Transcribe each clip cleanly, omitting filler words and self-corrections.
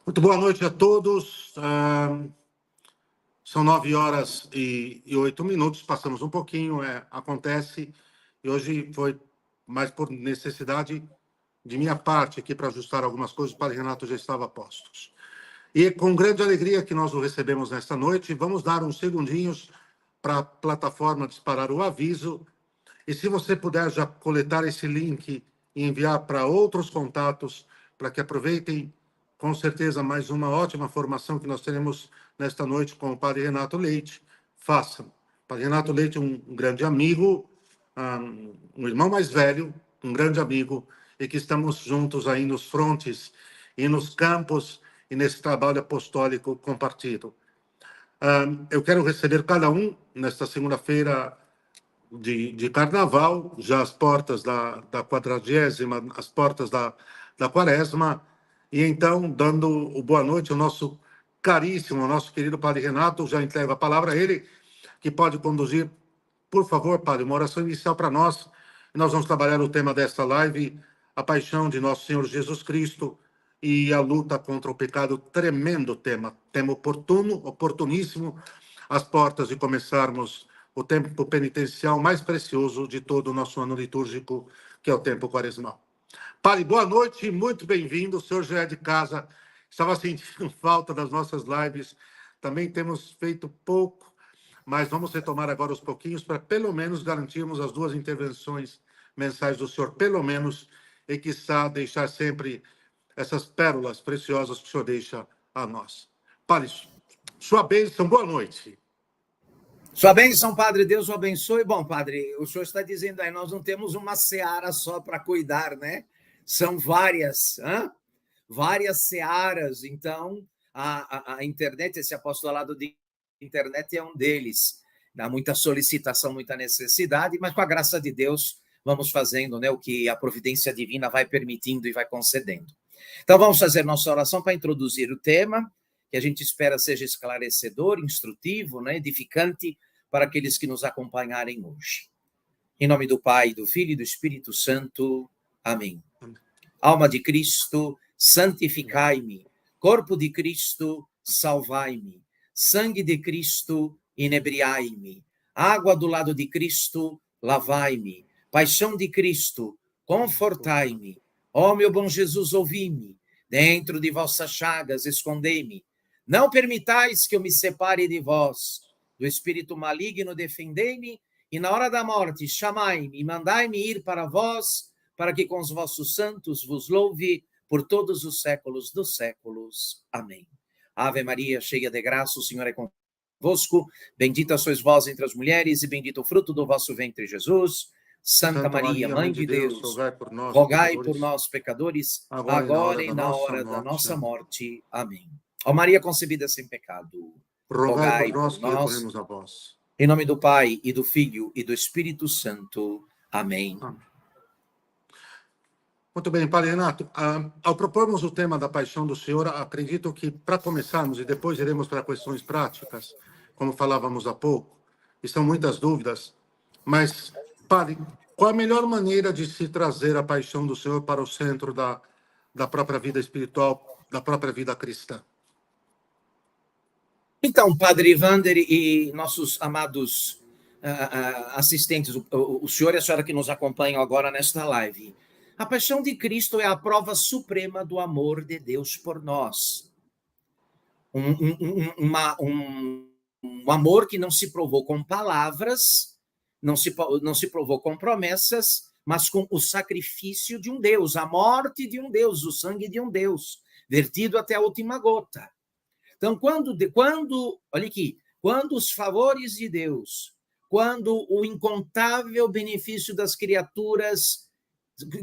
Muito boa noite a todos. São 9h08, passamos um pouquinho, acontece, e hoje foi mais por necessidade de minha parte aqui para ajustar algumas coisas, o Padre Renato já estava a postos. E com grande alegria que nós o recebemos nesta noite, vamos dar uns segundinhos para a plataforma disparar o aviso, e se você puder já coletar esse link e enviar para outros contatos, para que aproveitem, com certeza, mais uma ótima formação que nós teremos nesta noite com o Padre Renato Leite, façam. O Padre Renato Leite é um grande amigo, um irmão mais velho, um grande amigo, e que estamos juntos aí nos frontes e nos campos e nesse trabalho apostólico compartido. Eu quero receber cada um nesta segunda-feira de Carnaval, já às portas da 40ª, as portas da Quaresma, e então, dando o boa noite ao nosso caríssimo, ao nosso querido Padre Renato, já entrego a palavra a ele, que pode conduzir, por favor, Padre, uma oração inicial para nós, e nós vamos trabalhar o tema desta live, a paixão de nosso Senhor Jesus Cristo e a luta contra o pecado, tremendo tema oportuno, oportuníssimo, às portas de começarmos o tempo penitencial mais precioso de todo o nosso ano litúrgico, que é o tempo quaresmal. Padre, boa noite, muito bem-vindo. O senhor já é de casa, estava sentindo falta das nossas lives, também temos feito pouco, mas vamos retomar agora os pouquinhos para pelo menos garantirmos as 2 intervenções mensais do senhor, pelo menos, e quiçá deixar sempre essas pérolas preciosas que o senhor deixa a nós. Padre, sua bênção, boa noite. Sua bênção, Padre, Deus o abençoe. Bom, Padre, o senhor está dizendo aí, nós não temos uma seara só para cuidar, né? São várias searas. Então, a internet, esse apostolado de internet é um deles. Dá muita solicitação, muita necessidade, mas com a graça de Deus, vamos fazendo, né, o que a providência divina vai permitindo e vai concedendo. Então, vamos fazer nossa oração para introduzir o tema, que a gente espera seja esclarecedor, instrutivo, né, edificante, para aqueles que nos acompanharem hoje. Em nome do Pai, do Filho e do Espírito Santo. Amém. Alma de Cristo, santificai-me. Corpo de Cristo, salvai-me. Sangue de Cristo, inebriai-me. Água do lado de Cristo, lavai-me. Paixão de Cristo, confortai-me. Ó meu bom Jesus, ouvi-me. Dentro de vossas chagas, escondei-me. Não permitais que eu me separe de vós. Do espírito maligno, defendei-me, e na hora da morte, chamai-me e mandai-me ir para vós, para que com os vossos santos vos louve por todos os séculos dos séculos. Amém. Ave Maria, cheia de graça, o Senhor é convosco, bendita sois vós entre as mulheres, e bendito o fruto do vosso ventre, Jesus. Santa Maria, Mãe de Deus, rogai por nós, pecadores, agora e na hora da nossa morte. Amém. Ó Maria concebida sem pecado, rogai por nós que recorremos a vós. Em nome do Pai, e do Filho, e do Espírito Santo. Amém. Muito bem, Padre Renato. Ao propormos o tema da paixão do Senhor, acredito que, para começarmos, e depois iremos para questões práticas, como falávamos há pouco, e são muitas dúvidas, mas, Padre, qual a melhor maneira de se trazer a paixão do Senhor para o centro da própria vida espiritual, da própria vida cristã? Então, Padre Wander e nossos amados assistentes, o senhor e a senhora que nos acompanham agora nesta live, a paixão de Cristo é a prova suprema do amor de Deus por nós. Um amor que não se provou com palavras, não se provou com promessas, mas com o sacrifício de um Deus, a morte de um Deus, o sangue de um Deus, vertido até a última gota. Então, olha aqui, quando os favores de Deus, quando o incontável benefício das criaturas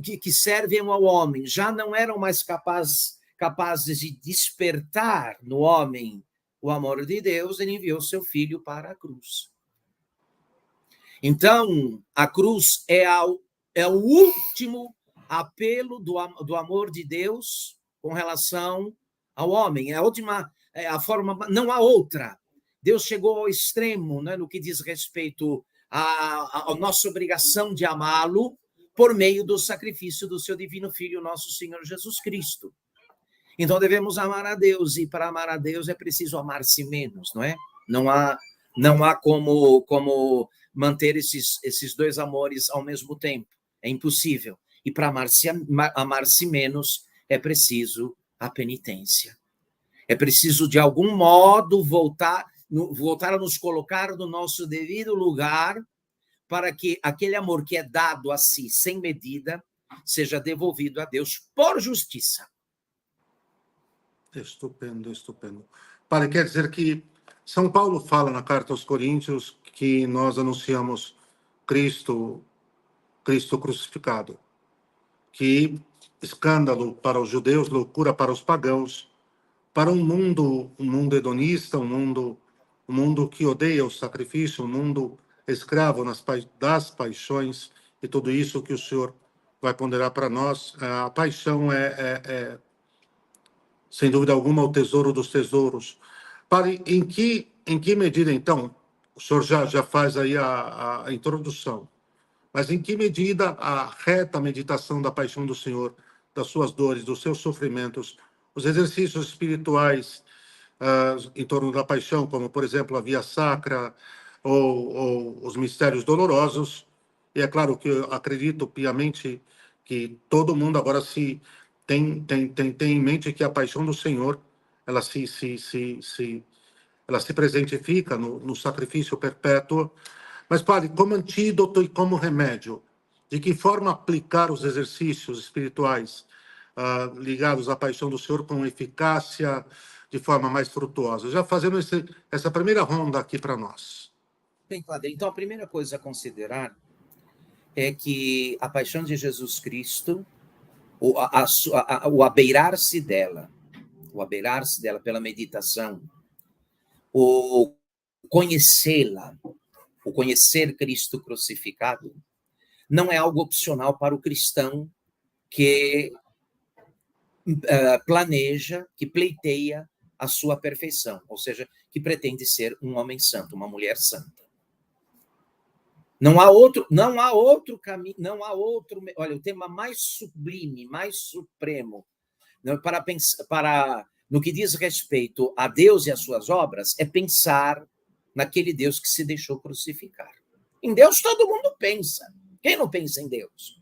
que servem ao homem já não eram mais capazes de despertar no homem o amor de Deus, ele enviou seu filho para a cruz. Então, a cruz é o último apelo do amor de Deus com relação ao homem, é a última. A forma, não há outra. Deus chegou ao extremo, né, no que diz respeito à nossa obrigação de amá-lo por meio do sacrifício do seu divino Filho, nosso Senhor Jesus Cristo. Então devemos amar a Deus, e para amar a Deus é preciso amar-se menos, não é? Não há como manter esses dois amores ao mesmo tempo. É impossível. E para amar-se menos é preciso a penitência. É preciso, de algum modo, voltar a nos colocar no nosso devido lugar, para que aquele amor que é dado a si sem medida seja devolvido a Deus por justiça. Estupendo, estupendo. Padre, quer dizer que São Paulo fala na carta aos Coríntios que nós anunciamos Cristo crucificado, que escândalo para os judeus, loucura para os pagãos, para um mundo hedonista, um mundo que odeia o sacrifício, um mundo escravo das paixões, e tudo isso que o Senhor vai ponderar para nós. A paixão sem dúvida alguma, o tesouro dos tesouros. Padre, em que medida, então, o senhor já faz aí a introdução, mas em que medida a reta meditação da paixão do Senhor, das suas dores, dos seus sofrimentos, os exercícios espirituais em torno da paixão, como, por exemplo, a via sacra ou os mistérios dolorosos, e é claro que eu acredito piamente que todo mundo agora tem em mente que a paixão do Senhor ela ela se presentifica no sacrifício perpétuo. Mas, padre, como antídoto e como remédio, de que forma aplicar os exercícios espirituais ligados à paixão do Senhor com eficácia, de forma mais frutuosa? Já fazendo essa primeira ronda aqui para nós. Bem, padre, então a primeira coisa a considerar é que a paixão de Jesus Cristo, o abeirar-se dela pela meditação, o conhecê-la, o conhecer Cristo crucificado, não é algo opcional para o cristão que planeja, que pleiteia a sua perfeição, ou seja, que pretende ser um homem santo, uma mulher santa. Não há outro caminho, olha, o tema mais sublime, mais supremo, no que diz respeito a Deus e às suas obras, é pensar naquele Deus que se deixou crucificar. Em Deus todo mundo pensa. Quem não pensa em Deus?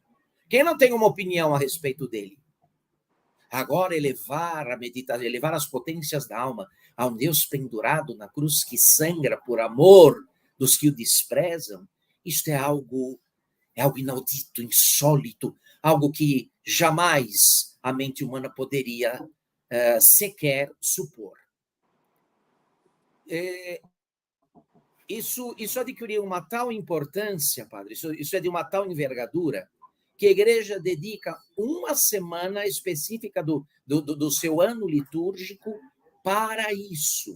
Quem não tem uma opinião a respeito dele? Agora, elevar as potências da alma a um Deus pendurado na cruz que sangra por amor dos que o desprezam, isto é algo inaudito, insólito, algo que jamais a mente humana poderia sequer supor. Isso adquiriu uma tal importância, padre, isso é de uma tal envergadura, que a igreja dedica uma semana específica do seu ano litúrgico para isso.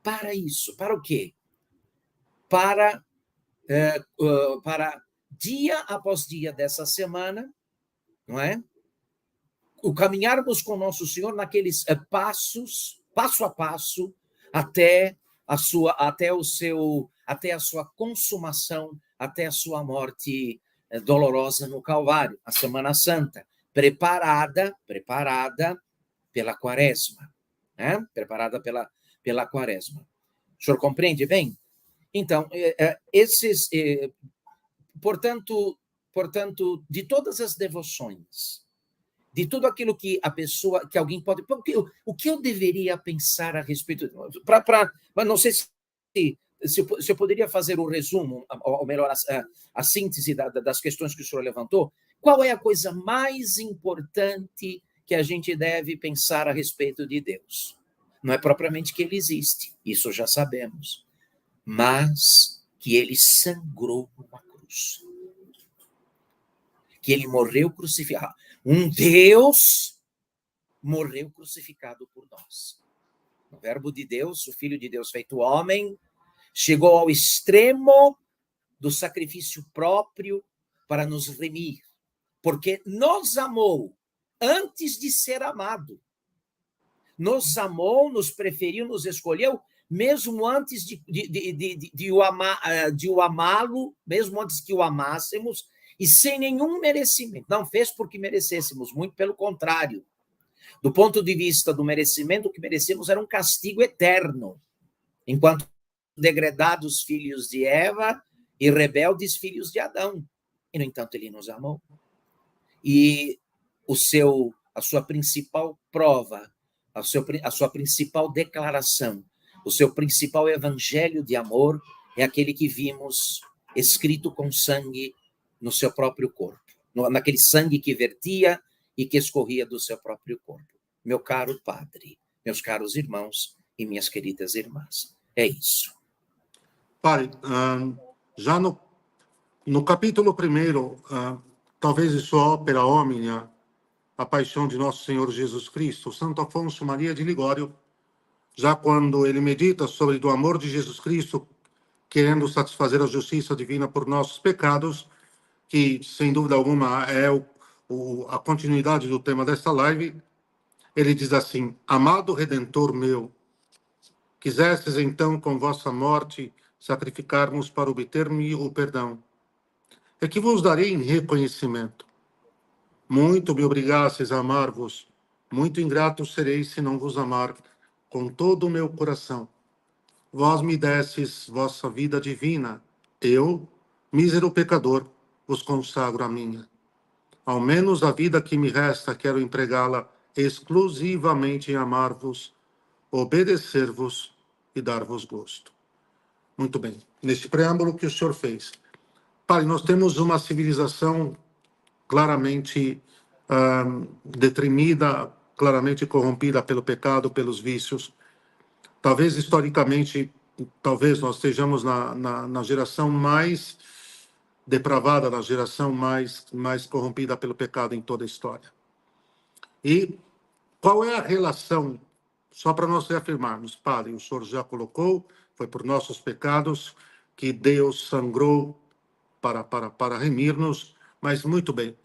Para isso. Para o quê? Para dia após dia dessa semana, não é? O caminharmos com Nosso Senhor naqueles passos, passo a passo, até a sua consumação, até a sua morte dolorosa no Calvário, a Semana Santa, preparada pela Quaresma, né? Preparada pela Quaresma. O senhor compreende bem? Então, portanto, de todas as devoções, de tudo aquilo que alguém pode... O que eu deveria pensar a respeito... não sei se eu poderia fazer um resumo, ou melhor, a síntese das questões que o senhor levantou. Qual é a coisa mais importante que a gente deve pensar a respeito de Deus? Não é propriamente que ele existe, isso já sabemos, mas que ele sangrou numa cruz. Que ele morreu crucificado. Um Deus morreu crucificado por nós. O Verbo de Deus, o Filho de Deus feito homem, chegou ao extremo do sacrifício próprio para nos remir, porque nos amou antes de ser amado. Nos amou, nos preferiu, nos escolheu, mesmo antes de o amá-lo, mesmo antes que o amássemos, e sem nenhum merecimento. Não fez porque merecêssemos, muito pelo contrário. Do ponto de vista do merecimento, o que merecemos era um castigo eterno, enquanto degradados filhos de Eva e rebeldes filhos de Adão. E, no entanto, ele nos amou. E a sua principal prova, a sua principal declaração, o seu principal evangelho de amor é aquele que vimos escrito com sangue no seu próprio corpo, naquele sangue que vertia e que escorria do seu próprio corpo. Meu caro padre, meus caros irmãos e minhas queridas irmãs, é isso. Padre, já no capítulo 1, talvez de sua ópera Omnia, A Paixão de Nosso Senhor Jesus Cristo, Santo Afonso Maria de Ligório, já quando ele medita sobre o amor de Jesus Cristo, querendo satisfazer a justiça divina por nossos pecados, que, sem dúvida alguma, é a continuidade do tema desta live, ele diz assim: amado Redentor meu, quisestes então com vossa morte sacrificar-nos para obter-me o perdão. É que vos darei em reconhecimento. Muito me obrigastes a amar-vos, muito ingrato serei se não vos amar com todo o meu coração. Vós me destes vossa vida divina, eu, mísero pecador, vos consagro a minha. Ao menos a vida que me resta, quero empregá-la exclusivamente em amar-vos, obedecer-vos e dar-vos gosto. Muito bem. Neste preâmbulo que o senhor fez. Pai, nós temos uma civilização claramente detrimida, claramente corrompida pelo pecado, pelos vícios. Talvez, historicamente, talvez nós estejamos na geração mais depravada, na geração mais corrompida pelo pecado em toda a história. E qual é a relação, só para nós reafirmarmos, Padre, o senhor já colocou, foi por nossos pecados que Deus sangrou para remir-nos, mas muito bem,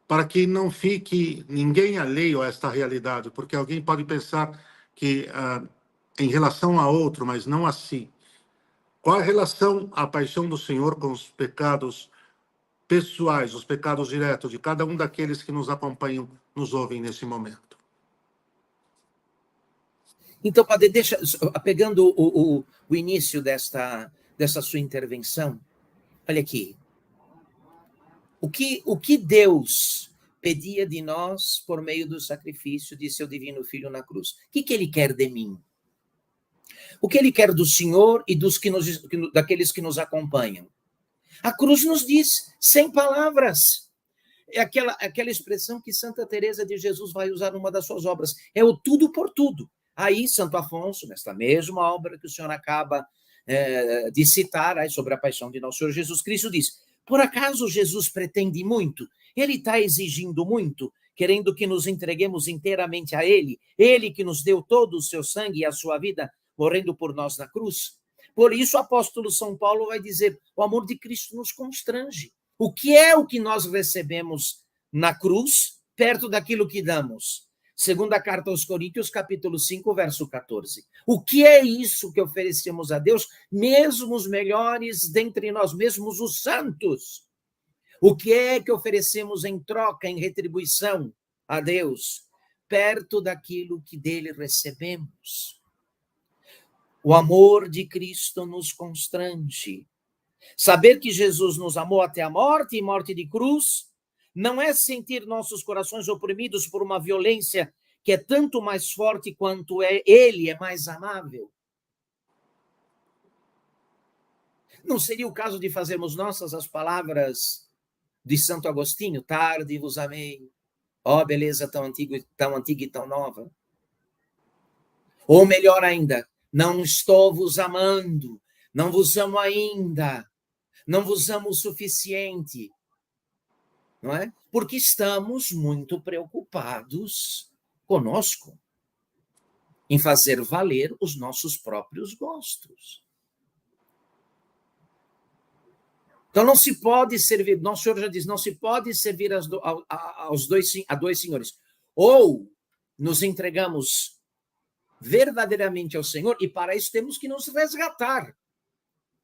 para que não fique ninguém alheio a esta realidade, porque alguém pode pensar que em relação a outro, mas não a si. Qual a relação, a paixão do Senhor com os pecados pessoais, os pecados diretos de cada um daqueles que nos acompanham, nos ouvem nesse momento? Então, padre, pegando o início dessa sua intervenção, olha aqui. O que Deus pedia de nós por meio do sacrifício de seu divino Filho na cruz? O que ele quer de mim? O que ele quer do Senhor e daqueles que nos acompanham? A cruz nos diz, sem palavras. É aquela expressão que Santa Teresa de Jesus vai usar numa das suas obras. É o tudo por tudo. Aí, Santo Afonso, nesta mesma obra que o senhor acaba de citar, aí, sobre a paixão de nosso Senhor Jesus Cristo, diz: por acaso Jesus pretende muito? Ele está exigindo muito, querendo que nos entreguemos inteiramente a Ele? Ele que nos deu todo o seu sangue e a sua vida, morrendo por nós na cruz? Por isso o apóstolo São Paulo vai dizer: o amor de Cristo nos constrange. O que é o que nós recebemos na cruz, perto daquilo que damos? Segunda carta aos Coríntios, capítulo 5, verso 14. O que é isso que oferecemos a Deus, mesmo os melhores dentre nós mesmos, os santos? O que é que oferecemos em troca, em retribuição a Deus, perto daquilo que dele recebemos? O amor de Cristo nos constrange. Saber que Jesus nos amou até a morte e morte de cruz não é sentir nossos corações oprimidos por uma violência que é tanto mais forte quanto ele é mais amável. Não seria o caso de fazermos nossas as palavras de Santo Agostinho? Tarde vos amei, ó beleza tão antiga e tão nova. Ou melhor ainda, não estou vos amando, não vos amo ainda, não vos amo o suficiente. Não é? Porque estamos muito preocupados conosco, em fazer valer os nossos próprios gostos. Então não se pode servir, nosso Senhor já diz, não se pode servir a dois senhores. Ou nos entregamos verdadeiramente ao Senhor, e para isso temos que nos resgatar.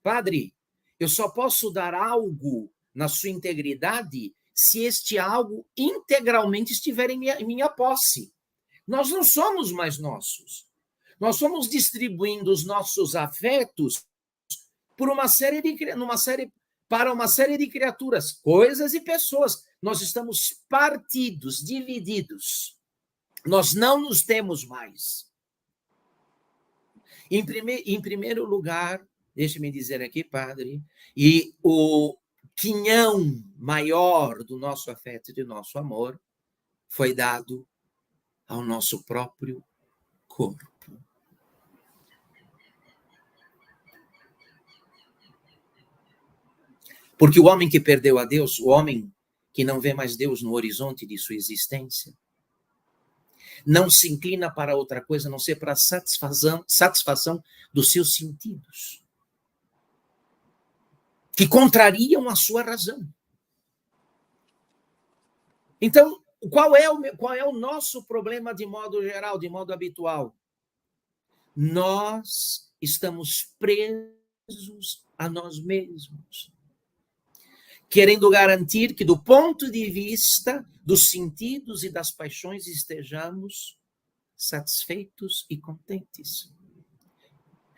Padre, eu só posso dar algo na sua integridade se este algo integralmente estiver em minha posse. Nós não somos mais nossos. Nós fomos distribuindo os nossos afetos por para uma série de criaturas, coisas e pessoas. Nós estamos partidos, divididos. Nós não nos temos mais. Em primeiro lugar, deixe-me dizer aqui, padre, e o quinhão maior do nosso afeto e do nosso amor foi dado ao nosso próprio corpo. Porque o homem que perdeu a Deus, o homem que não vê mais Deus no horizonte de sua existência, não se inclina para outra coisa, a não ser para a satisfação dos seus sentidos, que contrariam a sua razão. Então, qual é o nosso problema de modo geral, de modo habitual? Nós estamos presos a nós mesmos, querendo garantir que, do ponto de vista dos sentidos e das paixões, estejamos satisfeitos e contentes.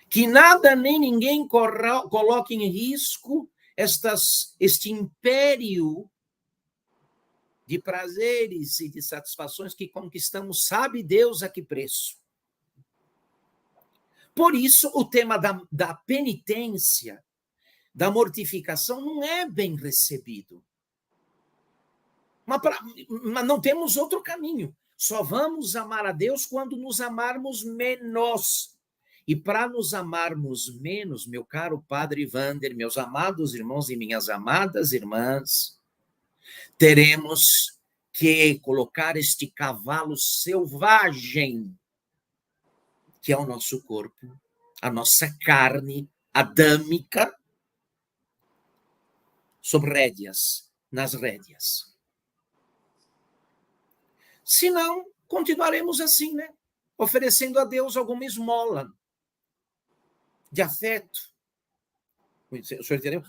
Que nada nem ninguém coloque em risco este império de prazeres e de satisfações que conquistamos, sabe Deus a que preço. Por isso, o tema da penitência, da mortificação, não é bem recebido. Mas não temos outro caminho. Só vamos amar a Deus quando nos amarmos menos. E para nos amarmos menos, meu caro padre Wander, meus amados irmãos e minhas amadas irmãs, teremos que colocar este cavalo selvagem, que é o nosso corpo, a nossa carne adâmica, sob rédeas, nas rédeas. Senão, continuaremos assim, né? Oferecendo a Deus alguma esmola de afeto. O senhor entendeu?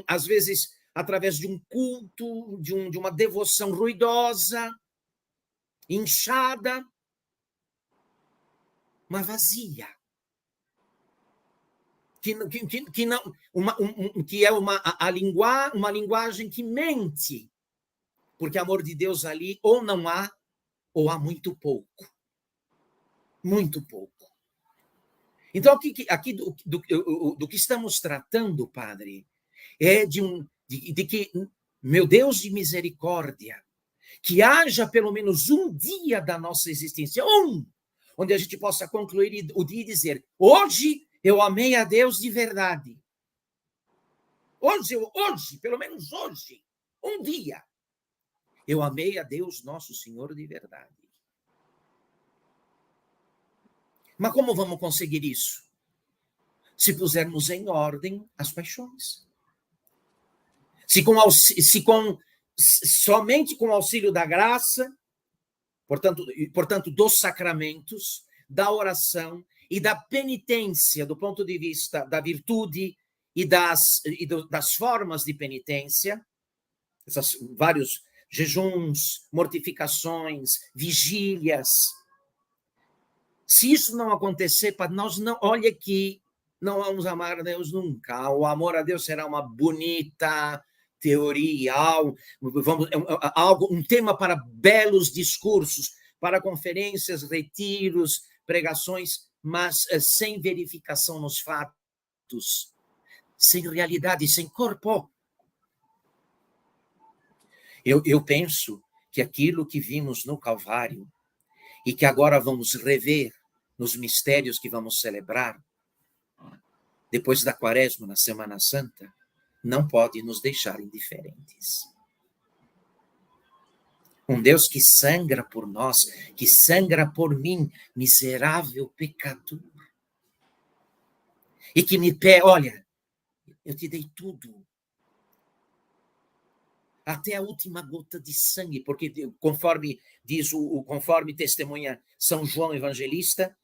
Às vezes, através de um culto, de uma devoção ruidosa, inchada, mas vazia. Que é uma linguagem que mente, porque amor de Deus ali ou não há, ou há muito pouco. Muito pouco. Então, aqui do que estamos tratando, padre, é de que, meu Deus de misericórdia, que haja pelo menos um dia da nossa existência, onde a gente possa concluir o dia e dizer: hoje eu amei a Deus de verdade. Hoje, pelo menos hoje, um dia, eu amei a Deus nosso Senhor de verdade. Mas como vamos conseguir isso? Se pusermos em ordem as paixões. Somente com o auxílio da graça, portanto, dos sacramentos, da oração e da penitência, do ponto de vista da virtude e das formas de penitência, esses vários jejuns, mortificações, vigílias. Se isso não acontecer, nós não, olha que não vamos amar a Deus nunca. O amor a Deus será uma bonita teoria, um tema para belos discursos, para conferências, retiros, pregações, mas sem verificação nos fatos, sem realidade, sem corpo. Eu penso que aquilo que vimos no Calvário e que agora vamos rever nos mistérios que vamos celebrar, depois da Quaresma, na Semana Santa, não pode nos deixar indiferentes. Um Deus que sangra por nós, que sangra por mim, miserável pecador. E que me pede, olha, eu te dei tudo. Até a última gota de sangue, porque conforme testemunha São João Evangelista,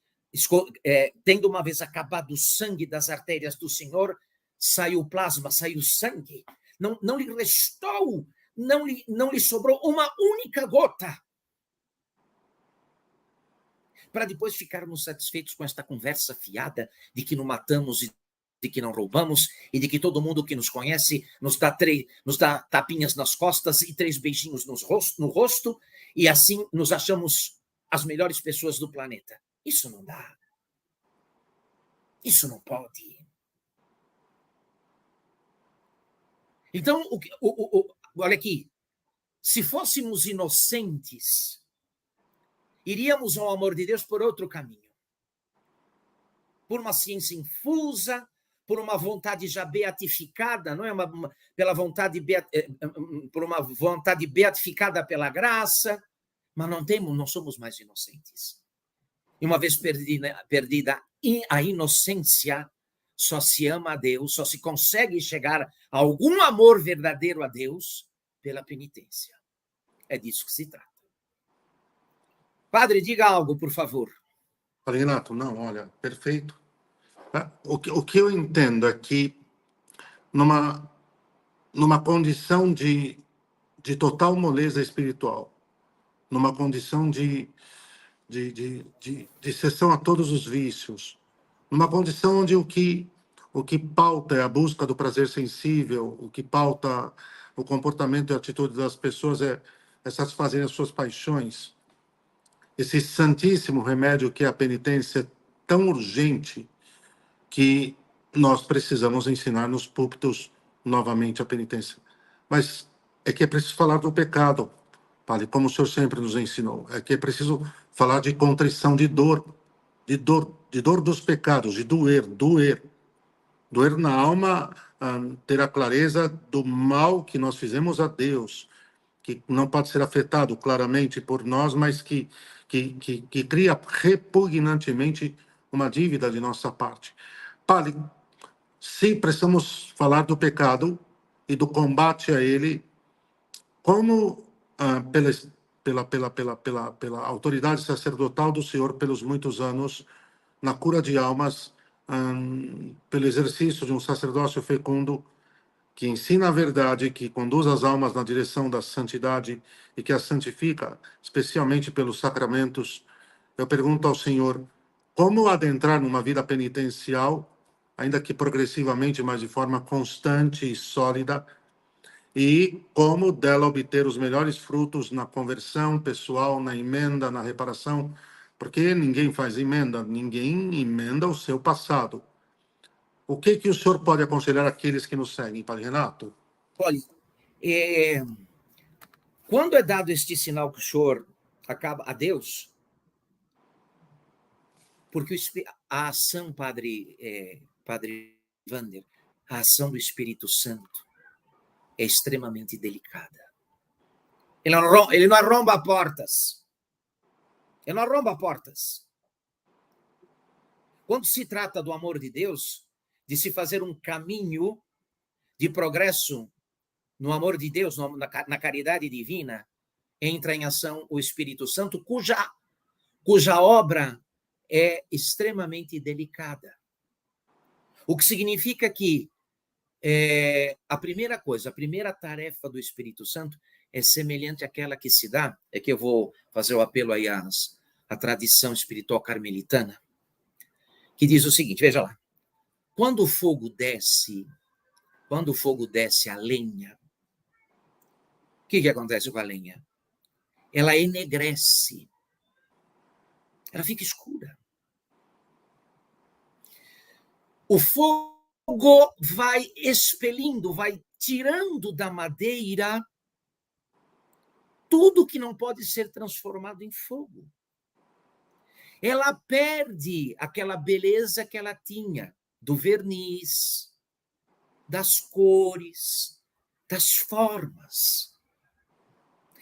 tendo uma vez acabado o sangue das artérias do Senhor, saiu o plasma, saiu o sangue. Não lhe restou, não lhe sobrou uma única gota. para depois ficarmos satisfeitos com esta conversa fiada de que não matamos e de que não roubamos, e de que todo mundo que nos conhece nos dá tapinhas nas costas e 3 beijinhos no rosto, e assim nos achamos as melhores pessoas do planeta. Isso não dá. Isso não pode. Então, olha aqui, se fôssemos inocentes, iríamos ao amor de Deus por outro caminho. Por uma ciência infusa, por uma vontade já beatificada, não é por uma vontade beatificada pela graça, mas não somos mais inocentes. E uma vez perdida a inocência, só se ama a Deus, só se consegue chegar a algum amor verdadeiro a Deus pela penitência. É disso que se trata. Padre, diga algo, por favor. Padre Renato, não, olha, perfeito. O que eu entendo é que numa condição de total moleza espiritual, numa condição de cessão a todos os vícios, numa condição onde o que pauta é a busca do prazer sensível, o que pauta o comportamento e a atitude das pessoas é satisfazer as suas paixões. Esse santíssimo remédio que é a penitência é tão urgente que nós precisamos ensinar nos púlpitos novamente a penitência. Mas é que é preciso falar do pecado, Padre, como o senhor sempre nos ensinou. É que é preciso falar de contrição, de dor dos pecados, de doer na alma, ter a clareza do mal que nós fizemos a Deus, que não pode ser afetado claramente por nós, mas que cria repugnantemente uma dívida de nossa parte. Padre, se precisamos falar do pecado e do combate a ele, como pela autoridade sacerdotal do Senhor pelos muitos anos, na cura de almas, pelo exercício de um sacerdócio fecundo, que ensina a verdade, que conduz as almas na direção da santidade e que as santifica, especialmente pelos sacramentos, eu pergunto ao Senhor, como adentrar numa vida penitencial, ainda que progressivamente, mas de forma constante e sólida, e como dela obter os melhores frutos na conversão pessoal, na emenda, na reparação, porque ninguém faz emenda, ninguém emenda o seu passado. O que o senhor pode aconselhar aqueles que nos seguem, Padre Renato? Olha, quando é dado este sinal que o senhor acaba a Deus, porque a ação, Padre Wander, a ação do Espírito Santo é extremamente delicada. Ele não arromba portas. Ele não arromba portas. Quando se trata do amor de Deus, de se fazer um caminho de progresso no amor de Deus, na caridade divina, entra em ação o Espírito Santo, cuja obra é extremamente delicada. O que significa que a primeira tarefa do Espírito Santo é semelhante àquela que se dá, é que eu vou fazer o apelo aí à tradição espiritual carmelitana, que diz o seguinte, veja lá, quando o fogo desce a lenha, o que acontece com a lenha? Ela enegrece, ela fica escura. O fogo vai expelindo, vai tirando da madeira tudo que não pode ser transformado em fogo. Ela perde aquela beleza que ela tinha do verniz, das cores, das formas.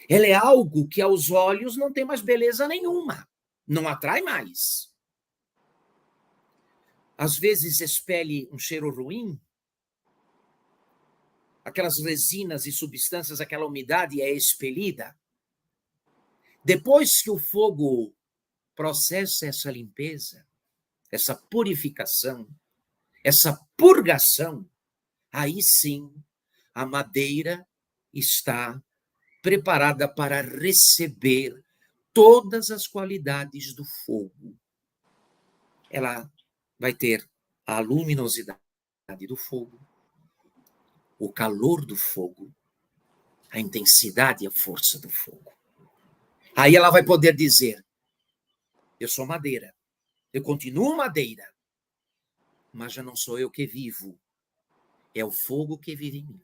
Ela é algo que aos olhos não tem mais beleza nenhuma, não atrai mais. Às vezes expele um cheiro ruim, aquelas resinas e substâncias, aquela umidade é expelida. Depois que o fogo processa essa limpeza, essa purificação, essa purgação, aí sim a madeira está preparada para receber todas as qualidades do fogo. Ela vai ter a luminosidade do fogo, o calor do fogo, a intensidade e a força do fogo. Aí ela vai poder dizer: eu sou madeira, eu continuo madeira, mas já não sou eu que vivo, é o fogo que vive em mim.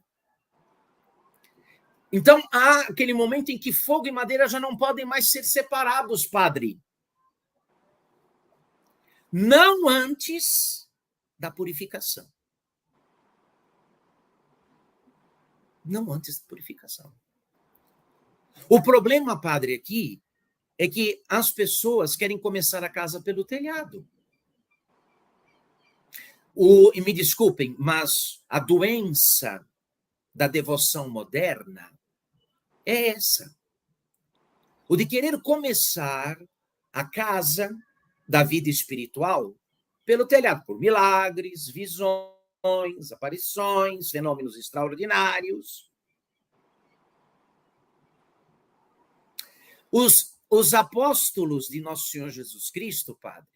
Então, há aquele momento em que fogo e madeira já não podem mais ser separados, padre. Não antes da purificação. Não antes da purificação. O problema, padre, aqui é que as pessoas querem começar a casa pelo telhado. E me desculpem, mas a doença da devoção moderna é essa. O de querer começar a casa da vida espiritual pelo telhado, por milagres, visões, aparições, fenômenos extraordinários. Os apóstolos de Nosso Senhor Jesus Cristo, padre,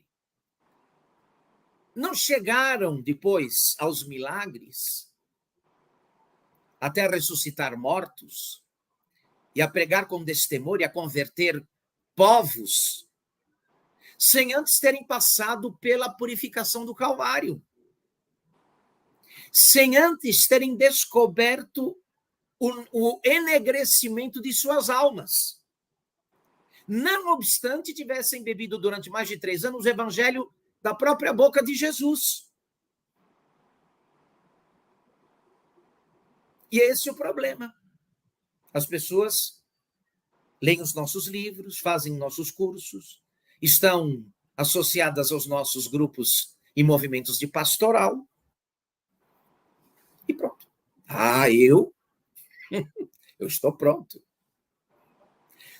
não chegaram depois aos milagres, até ressuscitar mortos, e a pregar com destemor e a converter povos, sem antes terem passado pela purificação do Calvário, sem antes terem descoberto o enegrecimento de suas almas. Não obstante tivessem bebido durante mais de 3 anos o evangelho da própria boca de Jesus. E esse é o problema. As pessoas leem os nossos livros, fazem nossos cursos, estão associadas aos nossos grupos e movimentos de pastoral, e pronto. Eu estou pronto.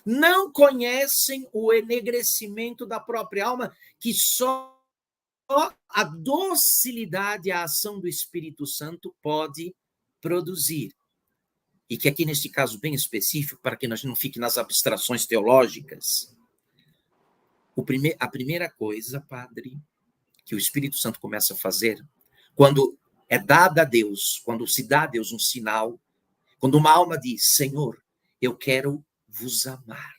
Não conhecem o enegrecimento da própria alma, que só a docilidade à ação do Espírito Santo pode produzir. E que aqui, neste caso bem específico, para que nós não fique nas abstrações teológicas, a primeira coisa, padre, que o Espírito Santo começa a fazer, quando é dada a Deus, quando se dá a Deus um sinal, quando uma alma diz: Senhor, eu quero vos amar.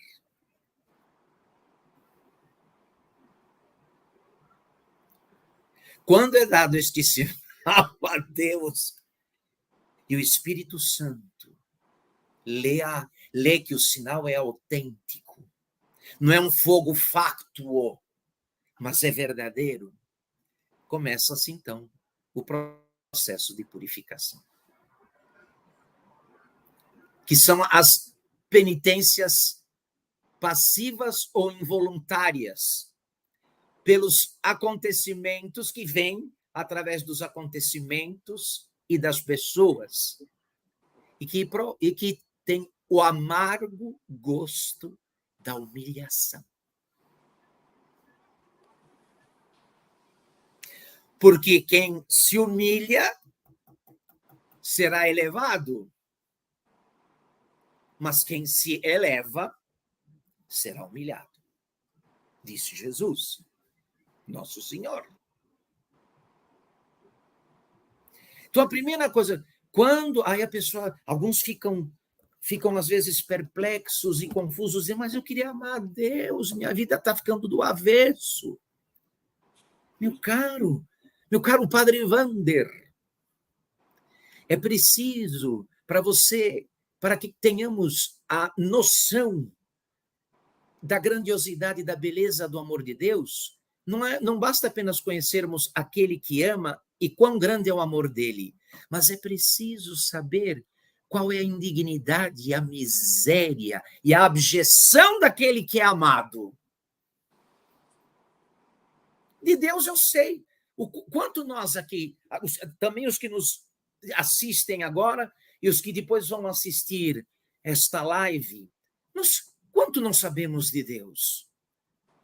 Quando é dado este sinal a Deus, e o Espírito Santo lê que o sinal é autêntico, não é um fogo fáctuo, mas é verdadeiro, começa-se então o processo de purificação, que são as penitências passivas ou involuntárias pelos acontecimentos que vêm através dos acontecimentos e das pessoas, e que tem o amargo gosto da humilhação. Porque quem se humilha será elevado, mas quem se eleva será humilhado, disse Jesus, nosso Senhor. Então, a primeira coisa, aí a pessoa, alguns ficam às vezes perplexos e confusos, dizem: mas eu queria amar a Deus, minha vida está ficando do avesso. Meu caro padre Wander, é preciso para que tenhamos a noção da grandiosidade e da beleza do amor de Deus, não basta apenas conhecermos aquele que ama e quão grande é o amor dele, mas é preciso saber qual é a indignidade, a miséria e a abjeção daquele que é amado. De Deus eu sei. O quanto nós aqui, também os que nos assistem agora e os que depois vão assistir esta live, quanto não sabemos de Deus?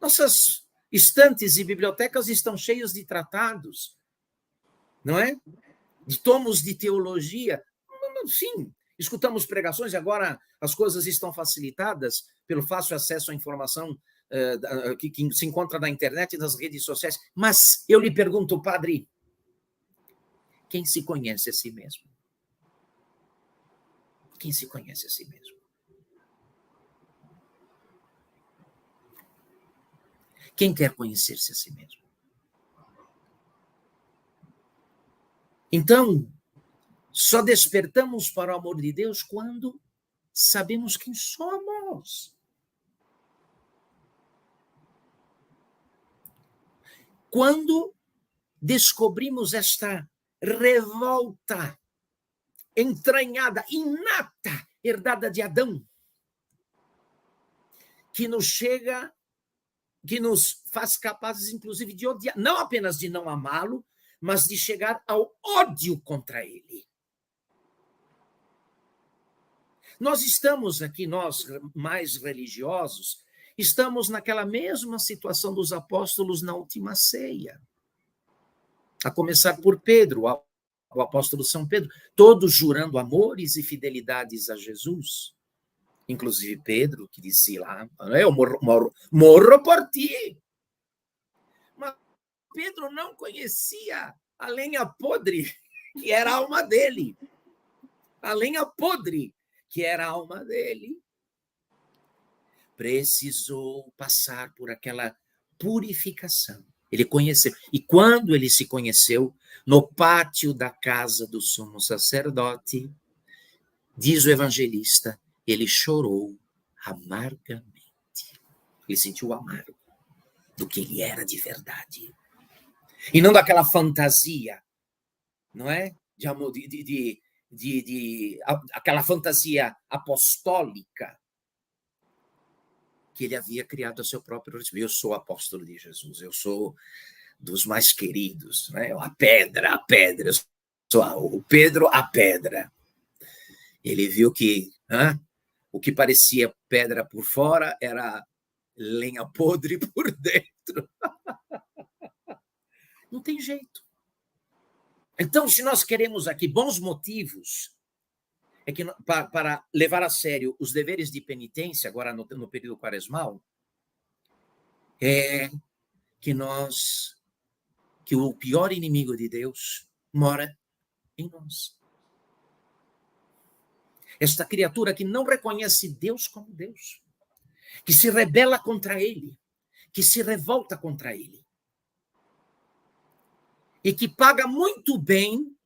Nossas estantes e bibliotecas estão cheias de tratados, não é? De tomos de teologia. Sim, escutamos pregações e agora as coisas estão facilitadas pelo fácil acesso à informação que se encontra na internet e nas redes sociais. Mas eu lhe pergunto, padre, quem se conhece a si mesmo? Quem se conhece a si mesmo? Quem quer conhecer-se a si mesmo? Então, só despertamos para o amor de Deus quando sabemos quem somos. Quando descobrimos esta revolta entranhada, inata, herdada de Adão, que nos chega, que nos faz capazes, inclusive, de odiar, não apenas de não amá-lo, mas de chegar ao ódio contra ele. Nós estamos aqui, nós mais religiosos, estamos naquela mesma situação dos apóstolos na última ceia. A começar por Pedro, o apóstolo São Pedro, todos jurando amores e fidelidades a Jesus. Inclusive Pedro, que disse lá, eu morro por ti. Mas Pedro não conhecia a lenha podre, que era a alma dele. A lenha podre, que era a alma dele. Precisou passar por aquela purificação. Ele conheceu. E quando ele se conheceu, no pátio da casa do sumo sacerdote, diz o evangelista, ele chorou amargamente. Ele sentiu o amargo do que ele era de verdade. E não daquela fantasia, não é? De amor, aquela fantasia apostólica que ele havia criado a seu próprio ritmo. Eu sou apóstolo de Jesus, eu sou dos mais queridos, né? A pedra, eu sou o Pedro, a pedra. Ele viu que o que parecia pedra por fora era lenha podre por dentro. Não tem jeito. Então, se nós queremos aqui bons motivos para levar a sério os deveres de penitência, agora no período quaresmal, é que o pior inimigo de Deus mora em nós. Esta criatura que não reconhece Deus como Deus, que se rebela contra ele, que se revolta contra ele, e que paga muito bem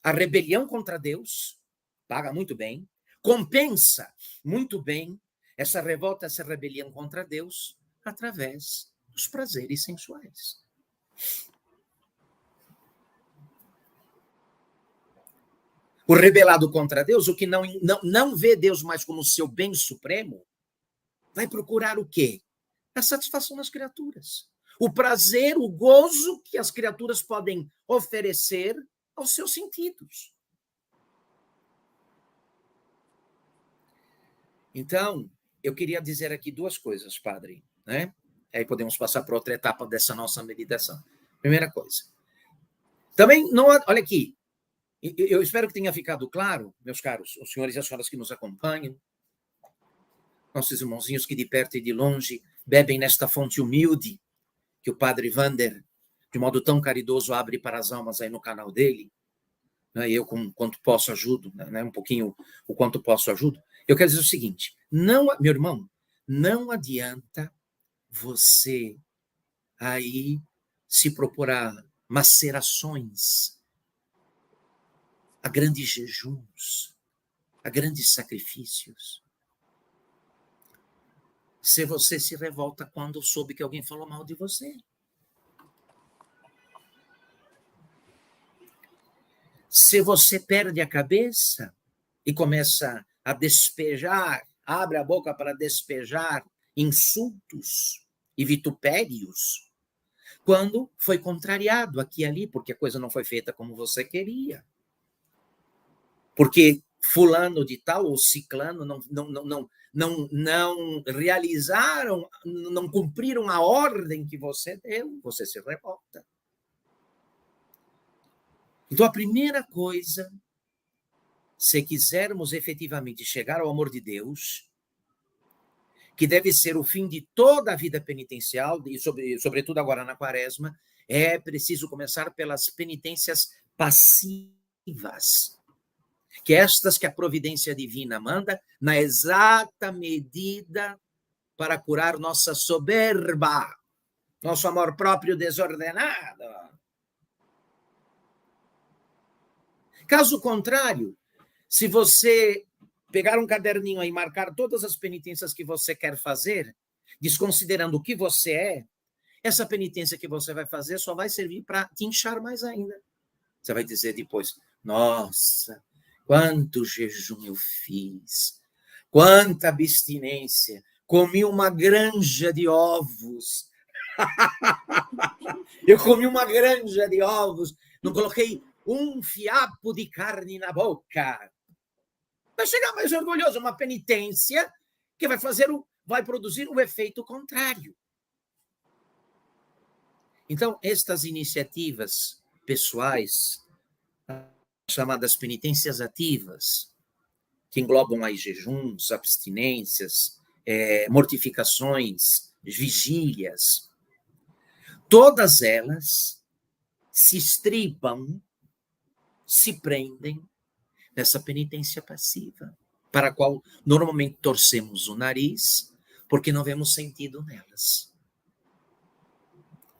a rebelião contra Deus, paga muito bem, compensa muito bem essa revolta, essa rebelião contra Deus, através dos prazeres sensuais. O rebelado contra Deus, o que não vê Deus mais como seu bem supremo, vai procurar o quê? A satisfação das criaturas. O prazer, o gozo que as criaturas podem oferecer aos seus sentidos. Então, eu queria dizer aqui duas coisas, padre, né? Aí podemos passar para outra etapa dessa nossa meditação. Primeira coisa. Também, não, olha aqui, eu espero que tenha ficado claro, meus caros, os senhores e as senhoras que nos acompanham, nossos irmãozinhos que de perto e de longe bebem nesta fonte humilde que o padre Wander, de modo tão caridoso, abre para as almas aí no canal dele, né? Eu, quanto posso, ajudo, né? Um pouquinho o quanto posso, ajudo. Eu quero dizer o seguinte, meu irmão, não adianta você aí se propor a macerações, a grandes jejuns, a grandes sacrifícios, se você se revolta quando soube que alguém falou mal de você. Se você perde a cabeça e começa a despejar, abre a boca para despejar insultos e vitupérios, quando foi contrariado aqui e ali, porque a coisa não foi feita como você queria. Porque fulano de tal ou ciclano não realizaram, não cumpriram a ordem que você deu, você se revolta. Então, a primeira coisa, se quisermos efetivamente chegar ao amor de Deus, que deve ser o fim de toda a vida penitencial, e sobretudo agora na quaresma, é preciso começar pelas penitências passivas, que estas que a providência divina manda, na exata medida para curar nossa soberba, nosso amor próprio desordenado. Caso contrário, se você pegar um caderninho aí e marcar todas as penitências que você quer fazer, desconsiderando o que você é, essa penitência que você vai fazer só vai servir para te inchar mais ainda. Você vai dizer depois, nossa, quanto jejum eu fiz, quanta abstinência, comi uma granja de ovos. Eu comi uma granja de ovos, não coloquei um fiapo de carne na boca. Vai chegar mais orgulhoso, uma penitência que vai produzir o efeito contrário. Então, estas iniciativas pessoais, chamadas penitências ativas, que englobam aí jejuns, abstinências, mortificações, vigílias, todas elas se estribam, se prendem nessa penitência passiva, para a qual normalmente torcemos o nariz, porque não vemos sentido nelas.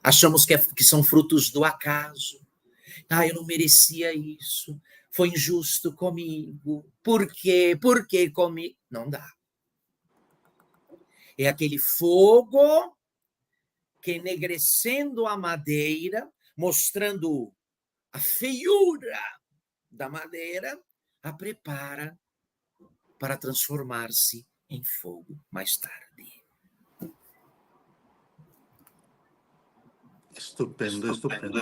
Achamos que são frutos do acaso. Eu não merecia isso. Foi injusto comigo. Por quê? Por que comigo? Não dá. É aquele fogo que, enegrecendo a madeira, mostrando a feiura da madeira, a prepara para transformar-se em fogo mais tarde. Estupendo, estupendo.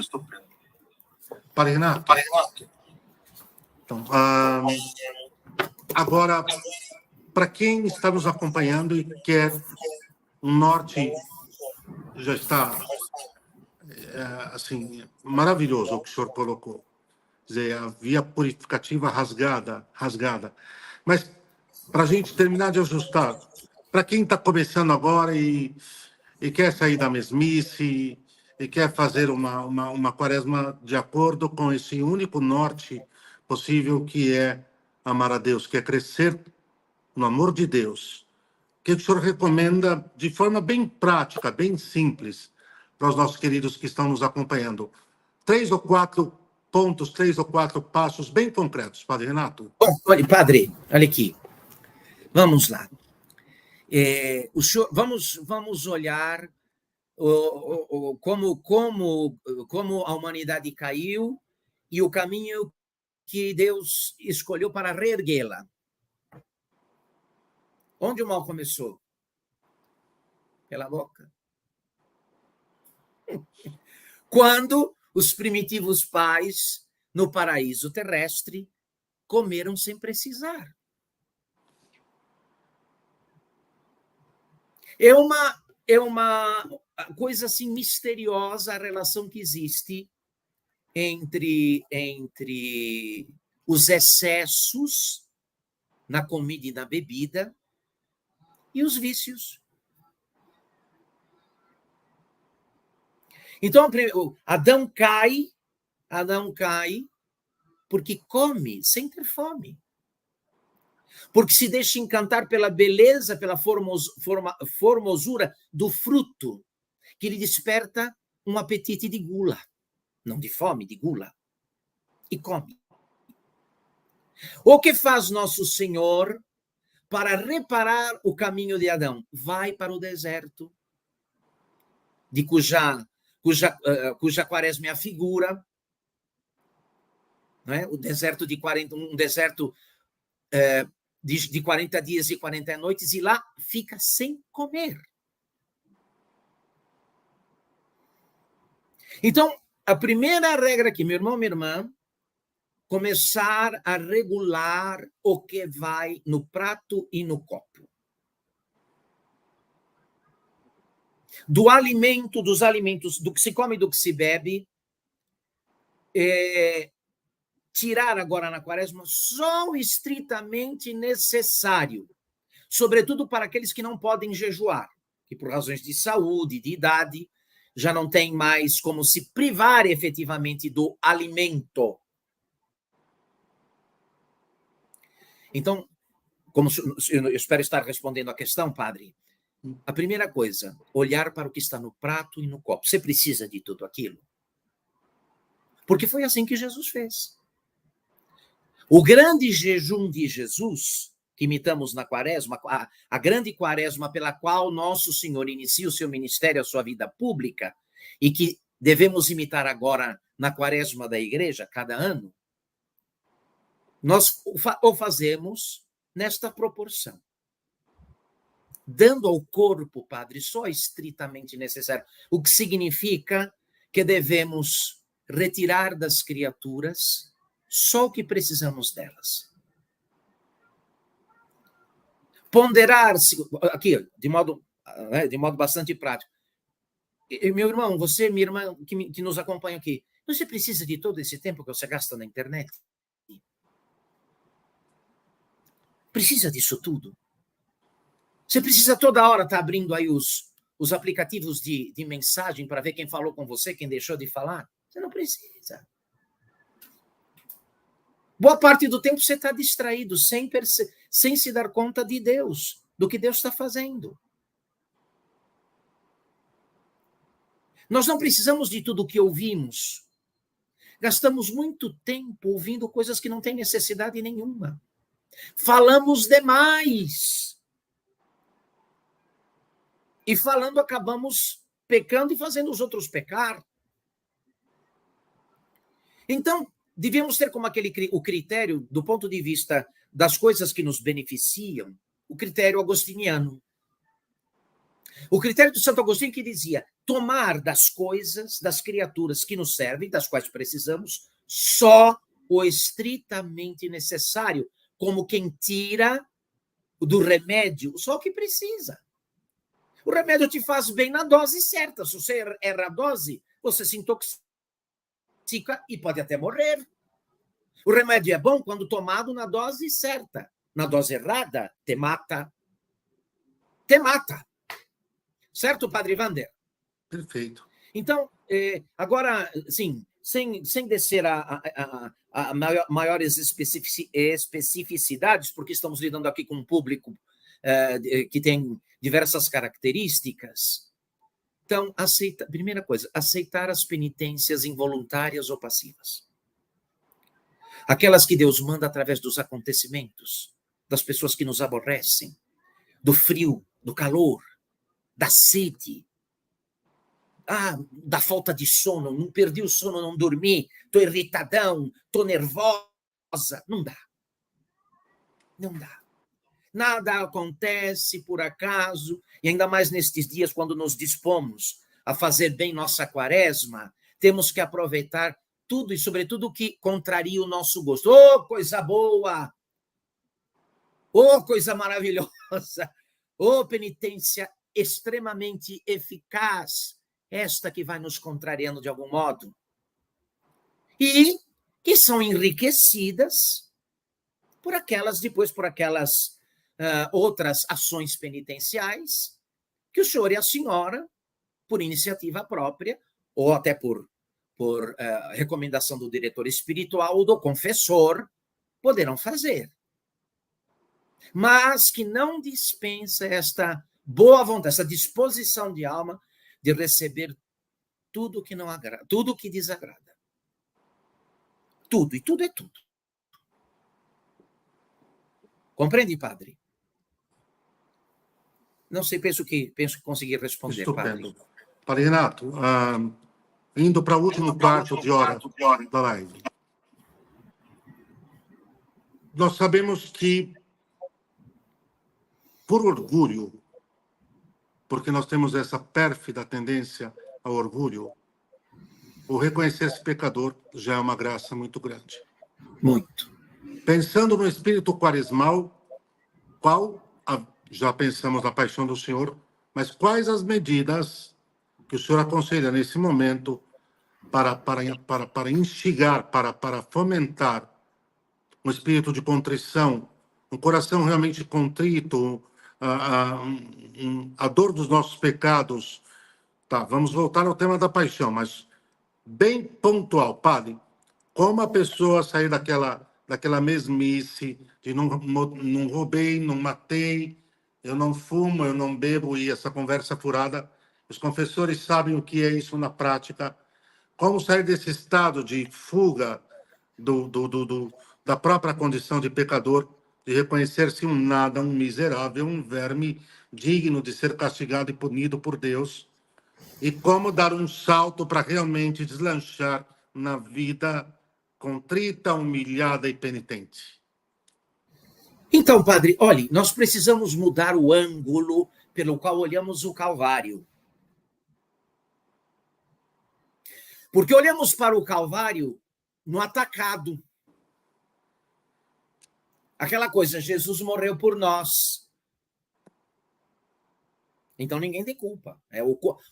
Padre Renato. Então, agora, para quem está nos acompanhando e quer um norte, já está assim, maravilhoso o que o senhor colocou. Quer dizer, a via purificativa rasgada. Mas, para a gente terminar de ajustar, para quem está começando agora e quer sair da mesmice, e quer fazer uma quaresma de acordo com esse único norte possível, que é amar a Deus, que é crescer no amor de Deus, o que o senhor recomenda de forma bem prática, bem simples, para os nossos queridos que estão nos acompanhando? 3 ou 4 pontos, 3 ou 4 passos bem concretos, Padre Renato. Bom, olha, padre, olha aqui. Vamos lá. Vamos olhar como a humanidade caiu e o caminho que Deus escolheu para reerguê-la. Onde o mal começou? Pela boca. Quando os primitivos pais, no paraíso terrestre, comeram sem precisar. É uma coisa assim misteriosa a relação que existe entre os excessos na comida e na bebida e os vícios. Então, Adão cai porque come sem ter fome. Porque se deixa encantar pela beleza, pela formosura do fruto, que lhe desperta um apetite de gula. Não de fome, de gula. E come. O que faz Nosso Senhor para reparar o caminho de Adão? Vai para o deserto, de cuja quaresma é a figura, não é? O deserto um deserto de 40 dias e 40 noites, e lá fica sem comer. Então, a primeira regra aqui, meu irmão, minha irmã, começar a regular o que vai no prato e no copo. Dos alimentos, do que se come e do que se bebe, tirar agora na quaresma só o estritamente necessário. sobretudo para aqueles que não podem jejuar, que por razões de saúde, de idade, já não tem mais como se privar efetivamente do alimento. Então, como eu espero estar respondendo a questão, padre, a primeira coisa, olhar para o que está no prato e no copo. Você precisa de tudo aquilo? Porque foi assim que Jesus fez. O grande jejum de Jesus, que imitamos na quaresma, a grande quaresma pela qual nosso Senhor inicia o seu ministério, a sua vida pública, e que devemos imitar agora na quaresma da igreja, cada ano, nós o fazemos nesta proporção. Dando ao corpo, padre, só estritamente necessário. O que significa que devemos retirar das criaturas só o que precisamos delas. Ponderar-se, aqui, de modo bastante prático. Meu irmão, você, minha irmã, que nos acompanha aqui, você precisa de todo esse tempo que você gasta na internet? Precisa disso tudo? Você precisa toda hora estar abrindo aí os aplicativos de mensagem para ver quem falou com você, quem deixou de falar? Você não precisa. Boa parte do tempo você está distraído, sem se dar conta de Deus, do que Deus está fazendo. Nós não precisamos de tudo o que ouvimos. Gastamos muito tempo ouvindo coisas que não têm necessidade nenhuma. Falamos demais. E falando, acabamos pecando e fazendo os outros pecar. Então, devíamos ter como o critério, do ponto de vista das coisas que nos beneficiam, o critério agostiniano. O critério do Santo Agostinho que dizia tomar das coisas, das criaturas que nos servem, das quais precisamos, só o estritamente necessário, como quem tira do remédio só o que precisa. O remédio te faz bem na dose certa. Se você erra a dose, você se intoxica e pode até morrer. O remédio é bom quando tomado na dose certa. Na dose errada, te mata. Te mata. Certo, Padre Wander? Perfeito. Então, agora, sim, sem descer a maiores especificidades, porque estamos lidando aqui com um público que tem diversas características. Então, primeira coisa, aceitar as penitências involuntárias ou passivas. Aquelas que Deus manda através dos acontecimentos, das pessoas que nos aborrecem, do frio, do calor, da sede, da falta de sono, não perdi o sono, não dormi, estou irritadão, estou nervosa. Não dá. Não dá. Nada acontece por acaso, e ainda mais nestes dias, quando nos dispomos a fazer bem nossa quaresma, temos que aproveitar tudo e, sobretudo, o que contraria o nosso gosto. Oh, coisa boa! Oh, coisa maravilhosa! Oh, penitência extremamente eficaz, esta que vai nos contrariando de algum modo. E que são enriquecidas por aquelas outras ações penitenciais que o senhor e a senhora, por iniciativa própria, ou até por recomendação do diretor espiritual ou do confessor, poderão fazer. Mas que não dispensa esta boa vontade, essa disposição de alma de receber tudo que não agrada, tudo que desagrada. Tudo, e tudo é tudo. Compreende, padre? Não sei, penso que consegui responder, Estupendo. padre. Padre Renato, indo para o último quarto de hora da live. Nós sabemos que, por orgulho, porque nós temos essa pérfida tendência ao orgulho, o reconhecer-se pecador já é uma graça muito grande. Muito. Pensando no espírito quaresmal, já pensamos na paixão do Senhor, mas quais as medidas que o Senhor aconselha nesse momento para instigar, para fomentar um espírito de contrição, um coração realmente contrito, a dor dos nossos pecados. Tá, vamos voltar ao tema da paixão, mas bem pontual, padre. Como a pessoa sair daquela mesmice de não roubei, não matei, eu não fumo, eu não bebo, e essa conversa furada, os confessores sabem o que é isso na prática. Como sair desse estado de fuga da própria condição de pecador, de reconhecer-se um nada, um miserável, um verme digno de ser castigado e punido por Deus, e como dar um salto para realmente deslanchar na vida contrita, humilhada e penitente. Então, padre, olhe, nós precisamos mudar o ângulo pelo qual olhamos o Calvário. Porque olhamos para o Calvário no atacado. Aquela coisa, Jesus morreu por nós. Então ninguém tem culpa.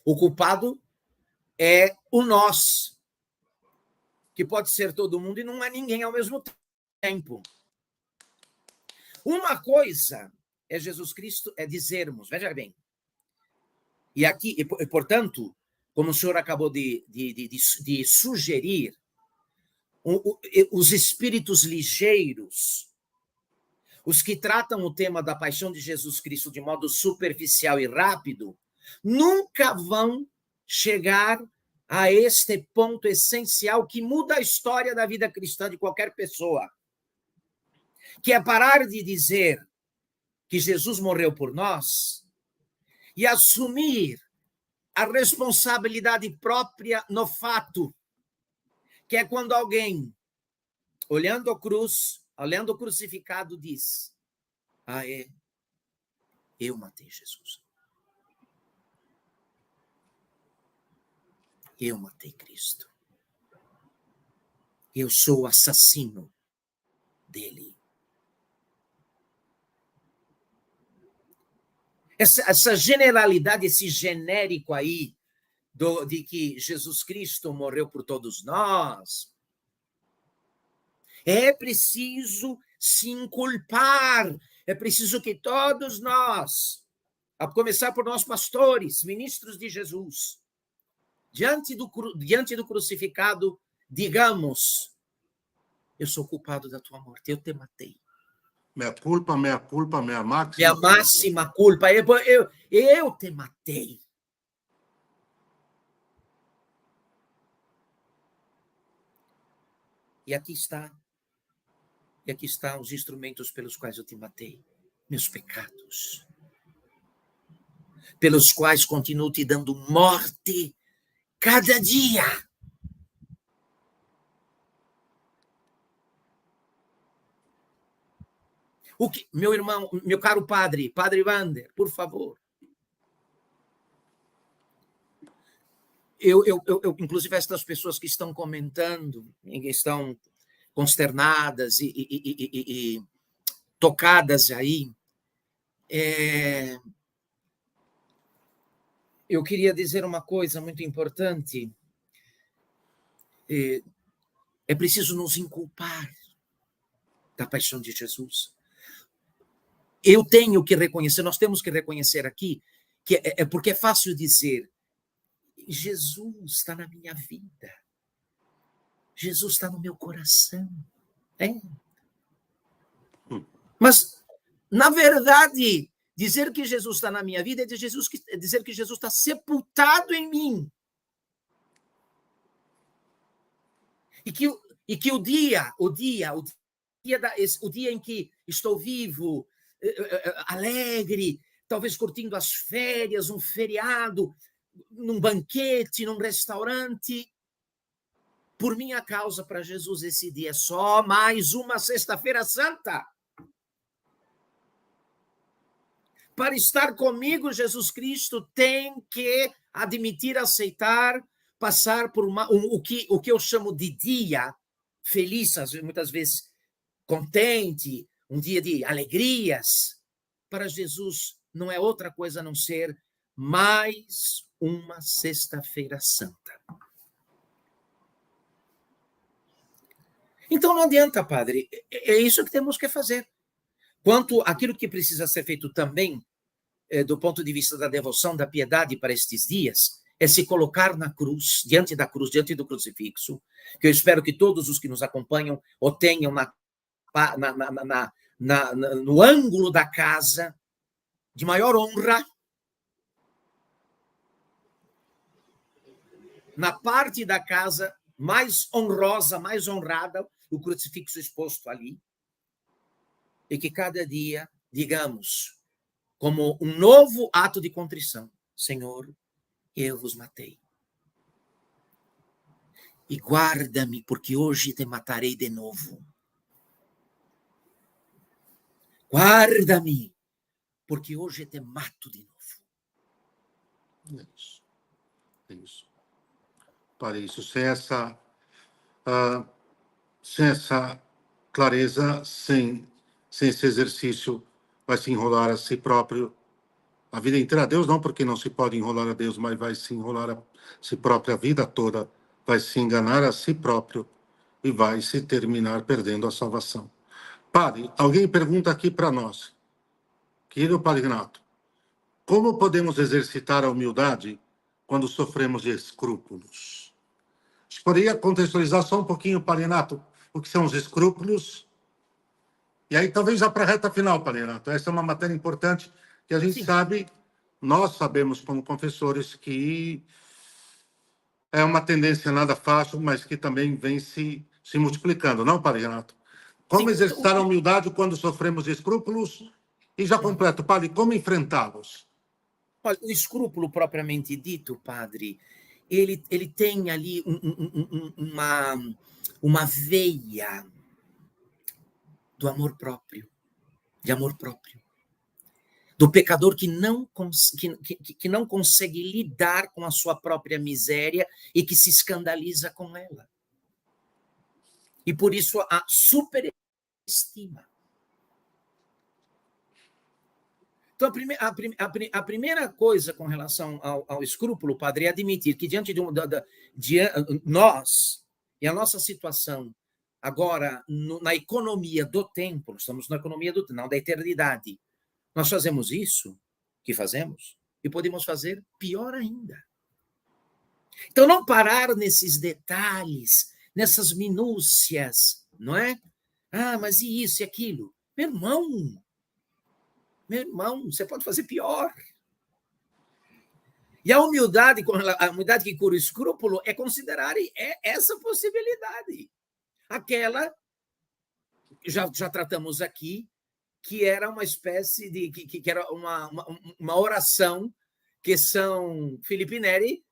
O culpado é o nós, que pode ser todo mundo e não é ninguém ao mesmo tempo. Uma coisa é Jesus Cristo, é dizermos, veja bem, e aqui, e portanto, como o senhor acabou de sugerir, os espíritos ligeiros, os que tratam o tema da paixão de Jesus Cristo de modo superficial e rápido, nunca vão chegar a este ponto essencial que muda a história da vida cristã de qualquer pessoa, que é parar de dizer que Jesus morreu por nós e assumir a responsabilidade própria no fato, que é quando alguém, olhando a cruz, olhando o crucificado, diz: eu matei Jesus. Eu matei Cristo. Eu sou o assassino dele. Essa generalidade, esse genérico aí, de que Jesus Cristo morreu por todos nós, é preciso se inculpar, é preciso que todos nós, a começar por nós pastores, ministros de Jesus, diante do crucificado, digamos: eu sou culpado da tua morte, eu te matei. Minha culpa, minha máxima. Minha máxima culpa, eu te matei. E aqui está os instrumentos pelos quais eu te matei, meus pecados, pelos quais continuo te dando morte cada dia. Meu irmão, meu caro padre Wander, por favor. Eu, inclusive, essas pessoas que estão comentando, que estão consternadas e tocadas aí, eu queria dizer uma coisa muito importante. É preciso nos inculpar da paixão de Jesus. Eu tenho que reconhecer, nós temos que reconhecer aqui, que porque é fácil dizer: Jesus está na minha vida, Jesus está no meu coração. Mas, na verdade, dizer que Jesus está na minha vida é dizer que Jesus está sepultado em mim. E que o dia em que estou vivo, alegre, talvez curtindo as férias, um feriado, num banquete, num restaurante, por minha causa, para Jesus, esse dia é só mais uma sexta-feira santa. Para estar comigo, Jesus Cristo tem que admitir, aceitar, passar por o que eu chamo de dia feliz, muitas vezes contente, um dia de alegrias. Para Jesus não é outra coisa a não ser mais uma sexta-feira santa. Então não adianta, padre, é isso que temos que fazer. Quanto àquilo que precisa ser feito também do ponto de vista da devoção, da piedade para estes dias, é se colocar na cruz, diante do crucifixo, que eu espero que todos os que nos acompanham o tenham no ângulo da casa de maior honra, na parte da casa mais honrosa, mais honrada, o crucifixo exposto ali, e que cada dia digamos, como um novo ato de contrição: Senhor, eu vos matei. E guarda-me, porque hoje te matarei de novo. Guarda-me, porque hoje te mato de novo. Isso. Isso. Para isso, sem essa clareza, sem esse exercício, vai se enrolar a si próprio a vida inteira. Deus não, porque não se pode enrolar a Deus, mas vai se enrolar a si próprio a vida toda, vai se enganar a si próprio e vai se terminar perdendo a salvação. Padre, alguém pergunta aqui para nós, querido Padre Renato, como podemos exercitar a humildade quando sofremos de escrúpulos? Você poderia contextualizar só um pouquinho, Padre Renato, o que são os escrúpulos? E aí, talvez já para a reta final, Padre Renato, essa é uma matéria importante que a gente sabe, nós sabemos como confessores que é uma tendência nada fácil, mas que também vem se multiplicando, não, Padre Renato? Como exercitar a humildade quando sofremos de escrúpulos? E já completo, Padre, como enfrentá-los? Olha, o escrúpulo propriamente dito, Padre, ele tem ali uma veia do amor próprio, de amor próprio. Do pecador que não consegue lidar com a sua própria miséria e que se escandaliza com ela. E por isso a superestima. Então, a primeira coisa com relação ao escrúpulo, Padre, é admitir que diante de nós e a nossa situação agora na economia do tempo, estamos na economia não da eternidade, nós fazemos isso que fazemos e podemos fazer pior ainda. Então, não parar nesses detalhes, nessas minúcias, não é? Ah, mas e isso e aquilo? Meu irmão, você pode fazer pior. E a humildade que cura o escrúpulo é considerar essa possibilidade. Aquela, já tratamos aqui, que era uma espécie de... que era uma oração que São Felipe Neri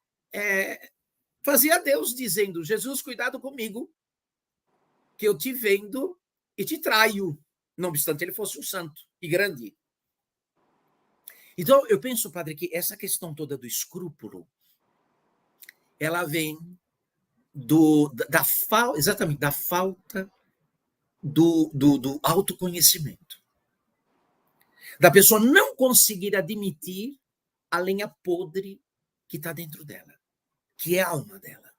fazia a Deus, dizendo: Jesus, cuidado comigo, que eu te vendo e te traio. Não obstante ele fosse um santo e grande. Então, eu penso, Padre, que essa questão toda do escrúpulo, ela vem exatamente da falta do autoconhecimento. Da pessoa não conseguir admitir a lenha podre que está dentro dela, que é a alma dela.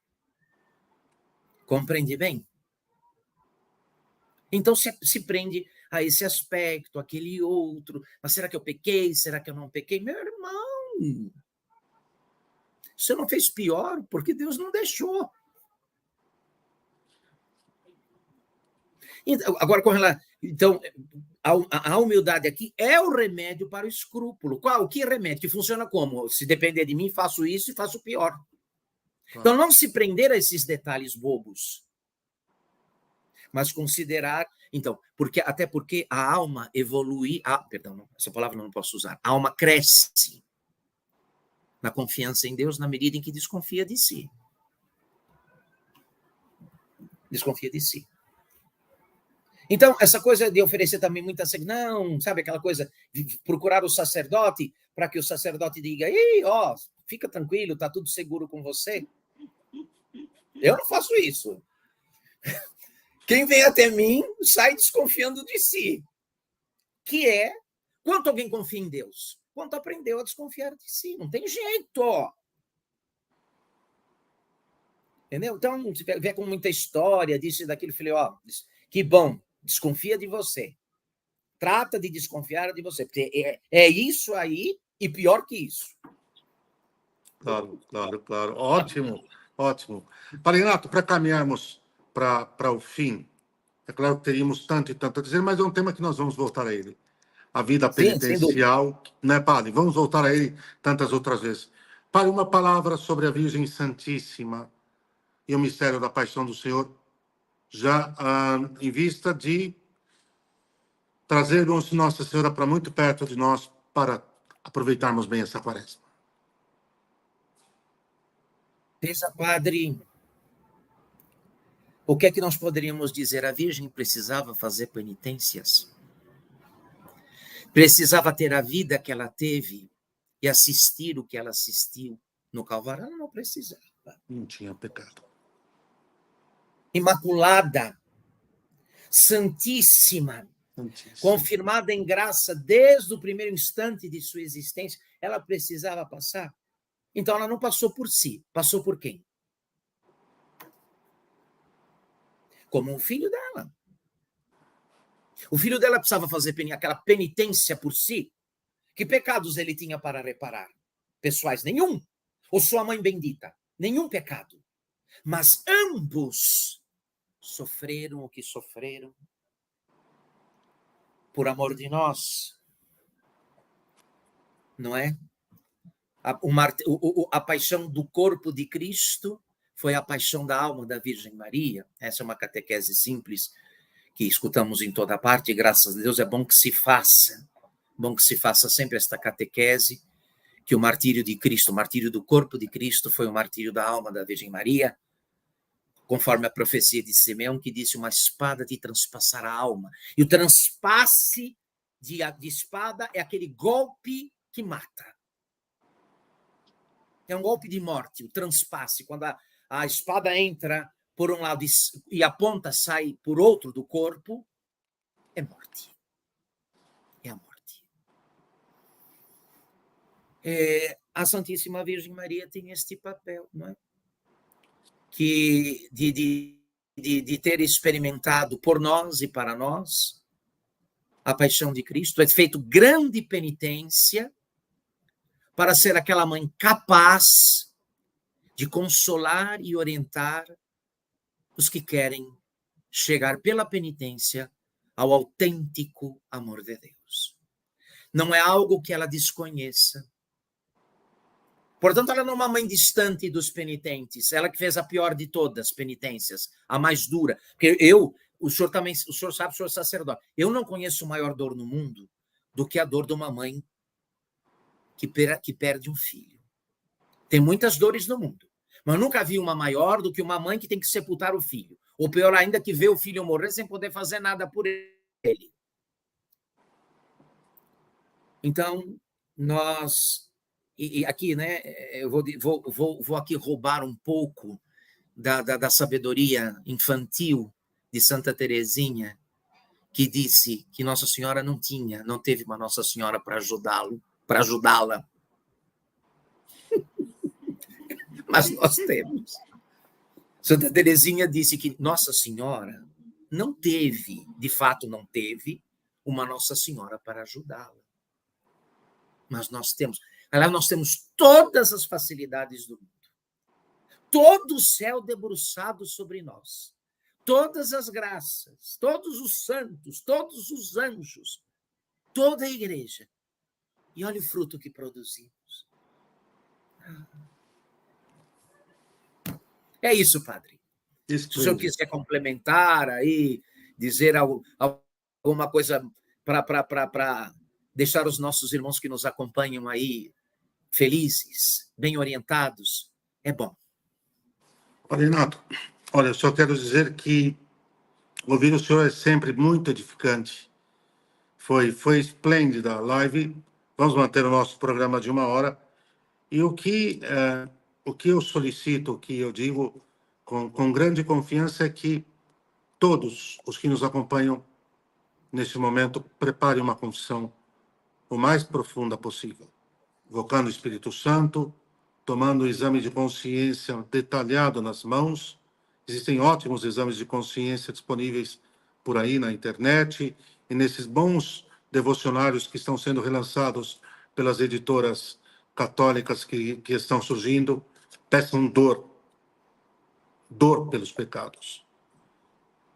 Compreende bem? Então, se prende a esse aspecto, aquele outro. Mas será que eu pequei? Será que eu não pequei? Meu irmão, você não fez pior porque Deus não deixou. Agora, então, a humildade aqui é o remédio para o escrúpulo. Que remédio? Que funciona como? Se depender de mim, faço isso e faço pior. Então, não se prender a esses detalhes bobos, mas considerar... Então, até porque a alma evolui... perdão, essa palavra não posso usar. A alma cresce na confiança em Deus na medida em que desconfia de si. Desconfia de si. Então, essa coisa de oferecer também muita... Não, sabe aquela coisa de procurar o sacerdote para que o sacerdote diga: fica tranquilo, está tudo seguro com você. Eu não faço isso. Quem vem até mim sai desconfiando de si. Que é, quanto alguém confia em Deus? Quanto aprendeu a desconfiar de si. Não tem jeito. Entendeu? Então, se vier com muita história disso e daquilo, eu falei: que bom, desconfia de você. Trata de desconfiar de você. Porque é isso aí E pior que isso. Claro, claro, claro. Ótimo, ótimo. Padre Renato, para caminharmos para o fim, é claro que teríamos tanto e tanto a dizer, mas é um tema que nós vamos voltar a ele. A vida Sim, sem dúvida. penitencial, né, Padre? Vamos voltar a ele tantas outras vezes. Padre, uma palavra sobre a Virgem Santíssima e o mistério da paixão do Senhor, já em vista de trazermos Nossa Senhora para muito perto de nós, para aproveitarmos bem essa quaresma. Pensa, padre, o que é que nós poderíamos dizer? A Virgem precisava fazer penitências? Precisava ter a vida que ela teve e assistir o que ela assistiu no Calvário? Ela não precisava. Não tinha pecado. Imaculada, santíssima, Santíssimo. confirmada em graça desde o primeiro instante de sua existência, ela precisava passar? Então ela não passou por si, passou por quem? Como um filho dela. O filho dela precisava fazer aquela penitência por si. Que pecados ele tinha para reparar? Pessoais, nenhum. Ou sua mãe bendita? Nenhum pecado. Mas ambos sofreram o que sofreram por amor de nós. Não é? A paixão do corpo de Cristo foi a paixão da alma da Virgem Maria. Essa é uma catequese simples que escutamos em toda parte, e graças a Deus é bom que se faça sempre esta catequese, que o martírio de Cristo, o martírio do corpo de Cristo, foi o martírio da alma da Virgem Maria, conforme a profecia de Simeão, que disse: uma espada te transpassará a alma. E o transpasse de espada é aquele golpe que mata. É um golpe de morte, o transpasse, quando a espada entra por um lado e a ponta sai por outro do corpo, é morte. É a morte. A Santíssima Virgem Maria tem este papel, não é? Que de ter experimentado por nós e para nós a paixão de Cristo, é feito grande penitência para ser aquela mãe capaz de consolar e orientar os que querem chegar pela penitência ao autêntico amor de Deus. Não é algo que ela desconheça. Portanto, ela não é uma mãe distante dos penitentes, ela que fez a pior de todas as penitências, a mais dura. Porque o senhor sabe, o senhor é sacerdote, eu não conheço maior dor no mundo do que a dor de uma mãe que perde um filho. Tem muitas dores no mundo, mas nunca vi uma maior do que uma mãe que tem que sepultar o filho. Ou pior ainda, que vê o filho morrer sem poder fazer nada por ele. Então, nós... E aqui, né, eu vou aqui roubar um pouco da sabedoria infantil de Santa Teresinha, que disse que Nossa Senhora não teve uma Nossa Senhora para ajudá-la. Mas nós temos. Santa Teresinha disse que Nossa Senhora não teve, de fato não teve, uma Nossa Senhora para ajudá-la. Mas nós temos. Aliás, nós temos todas as facilidades do mundo. Todo o céu debruçado sobre nós. Todas as graças, todos os santos, todos os anjos, toda a igreja. E olha o fruto que produzimos. É isso, padre. Isso. Se o senhor quiser complementar aí, dizer alguma coisa para deixar os nossos irmãos que nos acompanham aí felizes, bem orientados, é bom. Renato, olha, eu só quero dizer que ouvir o senhor é sempre muito edificante. Foi esplêndida a live. Vamos manter o nosso programa de 1 hora. E o que eu solicito, o que eu digo com grande confiança é que todos os que nos acompanham nesse momento preparem uma confissão o mais profunda possível, invocando o Espírito Santo, tomando o exame de consciência detalhado nas mãos. Existem ótimos exames de consciência disponíveis por aí na internet e nesses bons devocionários que estão sendo relançados pelas editoras católicas que estão surgindo, peçam dor pelos pecados,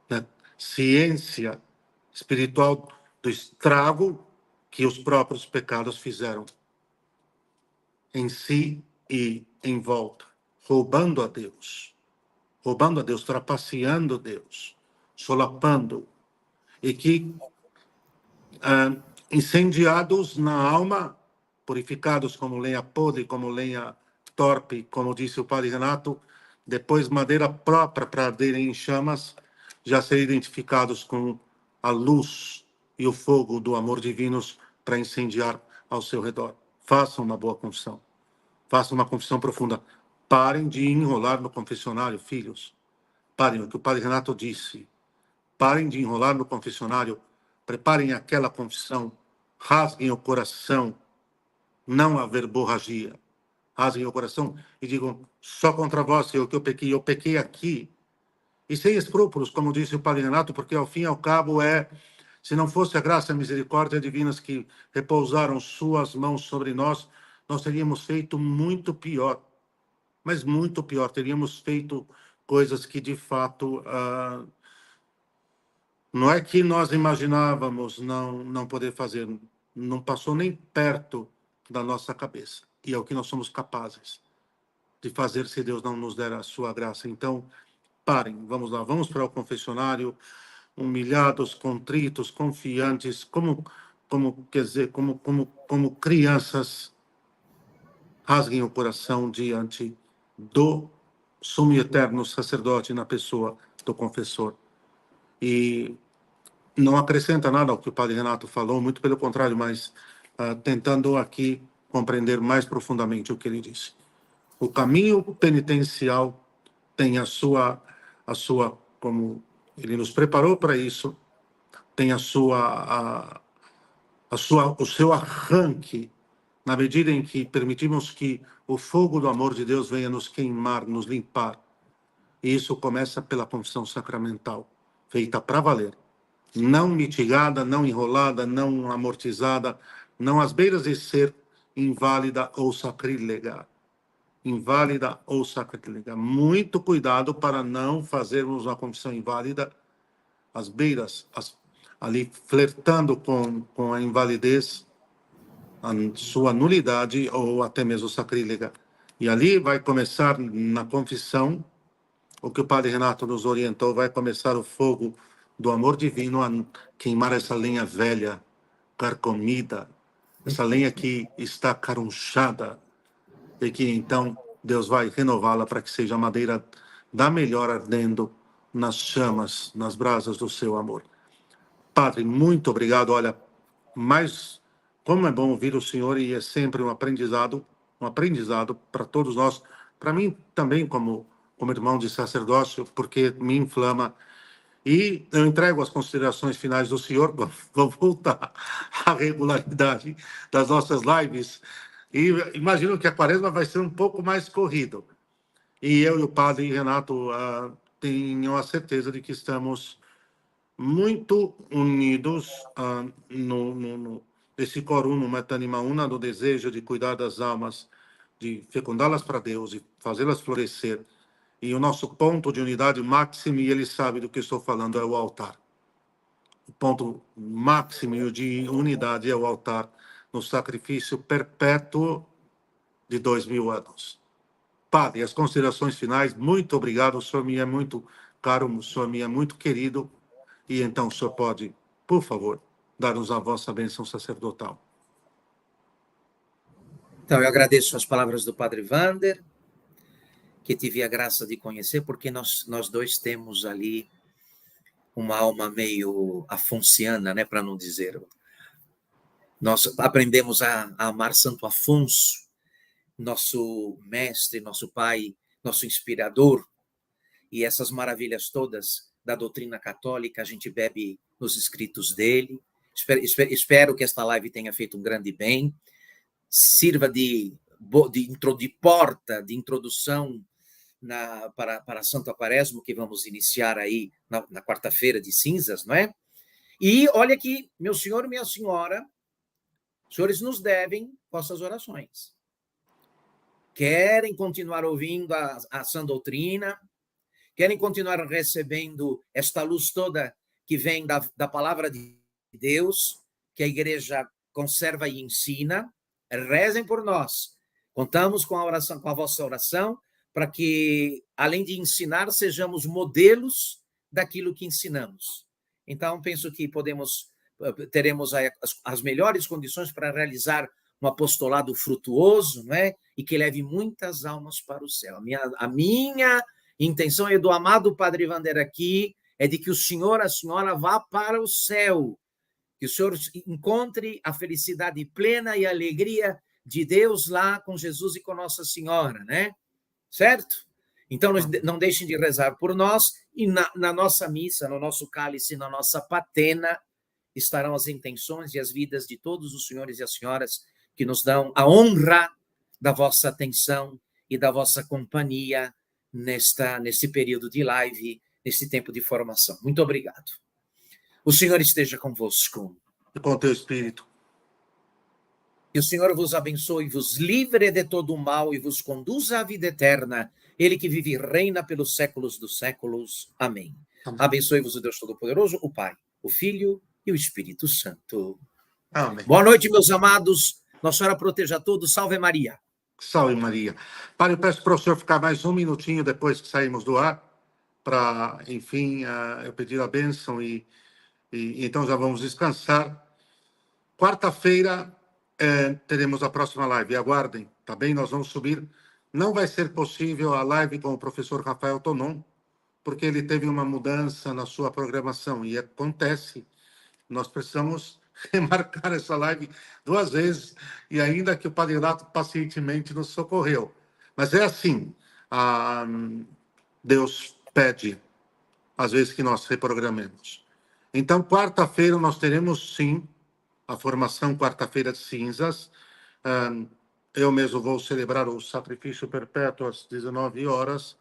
né? Ciência espiritual do estrago que os próprios pecados fizeram em si e em volta, roubando a Deus, trapaceando Deus, solapando, e que incendiados na alma, purificados como lenha podre, como lenha torpe, como disse o padre Renato, depois madeira própria para arderem em chamas, já serem identificados com a luz e o fogo do amor divinos para incendiar ao seu redor. Façam uma boa confissão. Façam uma confissão profunda. Parem de enrolar no confessionário, filhos. Parem, o que o padre Renato disse. Parem de enrolar no confessionário. Preparem aquela confissão. Rasguem o coração. Não a verborragia. Rasguem o coração e digam: só contra vós, Senhor, que eu pequei aqui. E sem escrúpulos, como disse o padre Renato, porque ao fim e ao cabo se não fosse a graça e a misericórdia divinas que repousaram suas mãos sobre nós, nós teríamos feito muito pior. Mas muito pior. Teríamos feito coisas que, de fato, não é que nós imaginávamos não poder fazer. Não passou nem perto da nossa cabeça. E é o que nós somos capazes de fazer se Deus não nos der a sua graça. Então, parem, vamos lá, vamos para o confessionário, humilhados, contritos, confiantes, quer dizer, como crianças, rasguem o coração diante do sumo e eterno sacerdote na pessoa do confessor. E não acrescenta nada ao que o padre Renato falou, muito pelo contrário, mas tentando aqui compreender mais profundamente o que ele disse. O caminho penitencial tem a sua, como ele nos preparou para isso, tem o seu arranque, na medida em que permitimos que o fogo do amor de Deus venha nos queimar, nos limpar. E isso começa pela confissão sacramental, feita para valer. Não mitigada, não enrolada, não amortizada, não às beiras de ser inválida ou sacrílega. Inválida ou sacrílega. Muito cuidado para não fazermos uma confissão inválida às beiras, ali flertando com a invalidez, a sua nulidade ou até mesmo sacrílega. E ali vai começar na confissão o que o padre Renato nos orientou, vai começar o fogo do amor divino a queimar essa lenha velha, carcomida, essa lenha que está carunchada, e que então Deus vai renová-la para que seja a madeira da melhor ardendo nas chamas, nas brasas do seu amor. Padre, muito obrigado. Olha, mas como é bom ouvir o senhor, e é sempre um aprendizado para todos nós, para mim também como irmão de sacerdócio, porque me inflama. E eu entrego as considerações finais do senhor, vou voltar à regularidade das nossas lives, e imagino que a quaresma vai ser um pouco mais corrido. E eu e o padre Renato tenho a certeza de que estamos muito unidos nesse quórum metanima una, do desejo de cuidar das almas, de fecundá-las para Deus e fazê-las florescer. E o nosso ponto de unidade máximo, e ele sabe do que estou falando, é o altar. O ponto máximo de unidade é o altar, no sacrifício perpétuo de 2000 anos. Padre, as considerações finais, muito obrigado, o senhor me é muito caro, o senhor me é muito querido, e então o senhor pode, por favor, dar-nos a vossa bênção sacerdotal. Então, eu agradeço as palavras do padre Wander, que tive a graça de conhecer, porque nós dois temos ali uma alma meio afonciana, né, para não dizer. Nós aprendemos a amar Santo Afonso, nosso mestre, nosso pai, nosso inspirador, e essas maravilhas todas da doutrina católica a gente bebe nos escritos dele. Espero que esta live tenha feito um grande bem, sirva de porta, de introdução para Santo Quaresma, que vamos iniciar aí na quarta-feira de cinzas, não é? E olha que, meu senhor e minha senhora, Os senhores nos devem vossas orações. Querem continuar ouvindo a sã doutrina, querem continuar recebendo esta luz toda que vem da palavra de Deus, que a igreja conserva e ensina, rezem por nós. Contamos com a oração, com a vossa oração, para que, além de ensinar, sejamos modelos daquilo que ensinamos. Então, penso que teremos as melhores condições para realizar um apostolado frutuoso, não é? E que leve muitas almas para o céu. A minha intenção é do amado Padre Wander aqui, é de que o senhor, a senhora vá para o céu, que o senhor encontre a felicidade plena e a alegria de Deus lá com Jesus e com Nossa Senhora, né? Certo? Então, não deixem de rezar por nós, e na nossa missa, no nosso cálice, na nossa patena, estarão as intenções e as vidas de todos os senhores e as senhoras que nos dão a honra da vossa atenção e da vossa companhia nesse período de live, nesse tempo de formação. Muito obrigado. O Senhor esteja convosco. E com o teu espírito. Que o Senhor vos abençoe, vos livre de todo o mal e vos conduza à vida eterna. Ele que vive e reina pelos séculos dos séculos. Amém. Amém. Abençoe-vos o Deus Todo-Poderoso, o Pai, o Filho e o Espírito Santo. Amém. Boa noite, meus amados. Nossa Senhora proteja a todos. Salve Maria. Salve Maria. Padre, eu peço para o senhor ficar mais um minutinho depois que saímos do ar, para, enfim, eu pedir a bênção e então já vamos descansar. Quarta-feira teremos a próxima live. Aguardem, tá bem? Nós vamos subir. Não vai ser possível a live com o professor Rafael Tonon, porque ele teve uma mudança na sua programação. E acontece, nós precisamos remarcar essa live 2 vezes, e ainda que o Padre Renato pacientemente nos socorreu. Mas é assim, Deus pede, às vezes, que nós reprogramemos. Então, quarta-feira, nós teremos, sim, a formação quarta-feira de cinzas. Eu mesmo vou celebrar o sacrifício perpétuo às 19 horas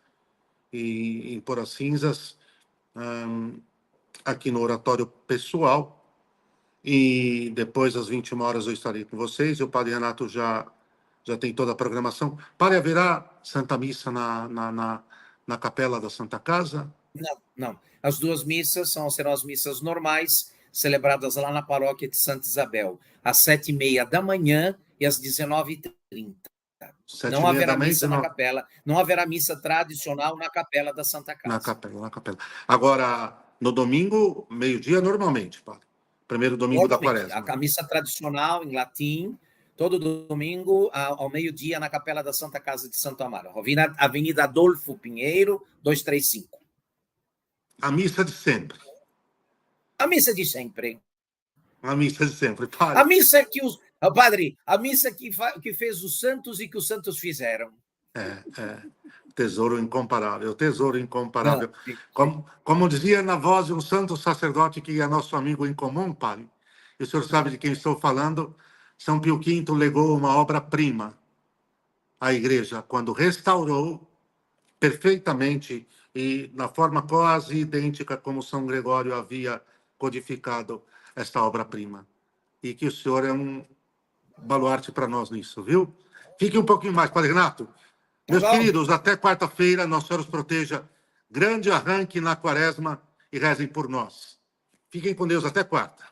e impor as cinzas aqui no oratório pessoal. E depois, às 21 horas, eu estarei com vocês. E o Padre Renato já tem toda a programação. Padre, haverá Santa Missa na capela da Santa Casa? Não. As 2 missas serão as missas normais, celebradas lá na paróquia de Santa Isabel, às 7h30 da manhã e às 19h30. Não haverá missa na capela, não haverá missa tradicional na capela da Santa Casa. Na capela. Agora, no domingo, meio-dia, normalmente, Padre. Primeiro domingo da Quaresma. A missa tradicional em latim, todo domingo, ao meio-dia, na capela da Santa Casa de Santo Amaro. Avenida Adolfo Pinheiro, 235. A missa de sempre. A missa de sempre. A missa de sempre, Padre. A missa que Padre, a missa que fez os santos e que os santos fizeram. Tesouro incomparável, tesouro incomparável. Como dizia na voz de um santo sacerdote que é nosso amigo em comum, Padre, e o senhor sabe de quem estou falando, São Pio V legou uma obra-prima à Igreja, quando restaurou perfeitamente e na forma quase idêntica como São Gregório havia codificado esta obra-prima. E que o senhor é um baluarte para nós nisso, viu? Fique um pouquinho mais, Padre Renato. Meus queridos, até quarta-feira, Nossa Senhora os proteja. Grande arranque na Quaresma e rezem por nós. Fiquem com Deus até quarta.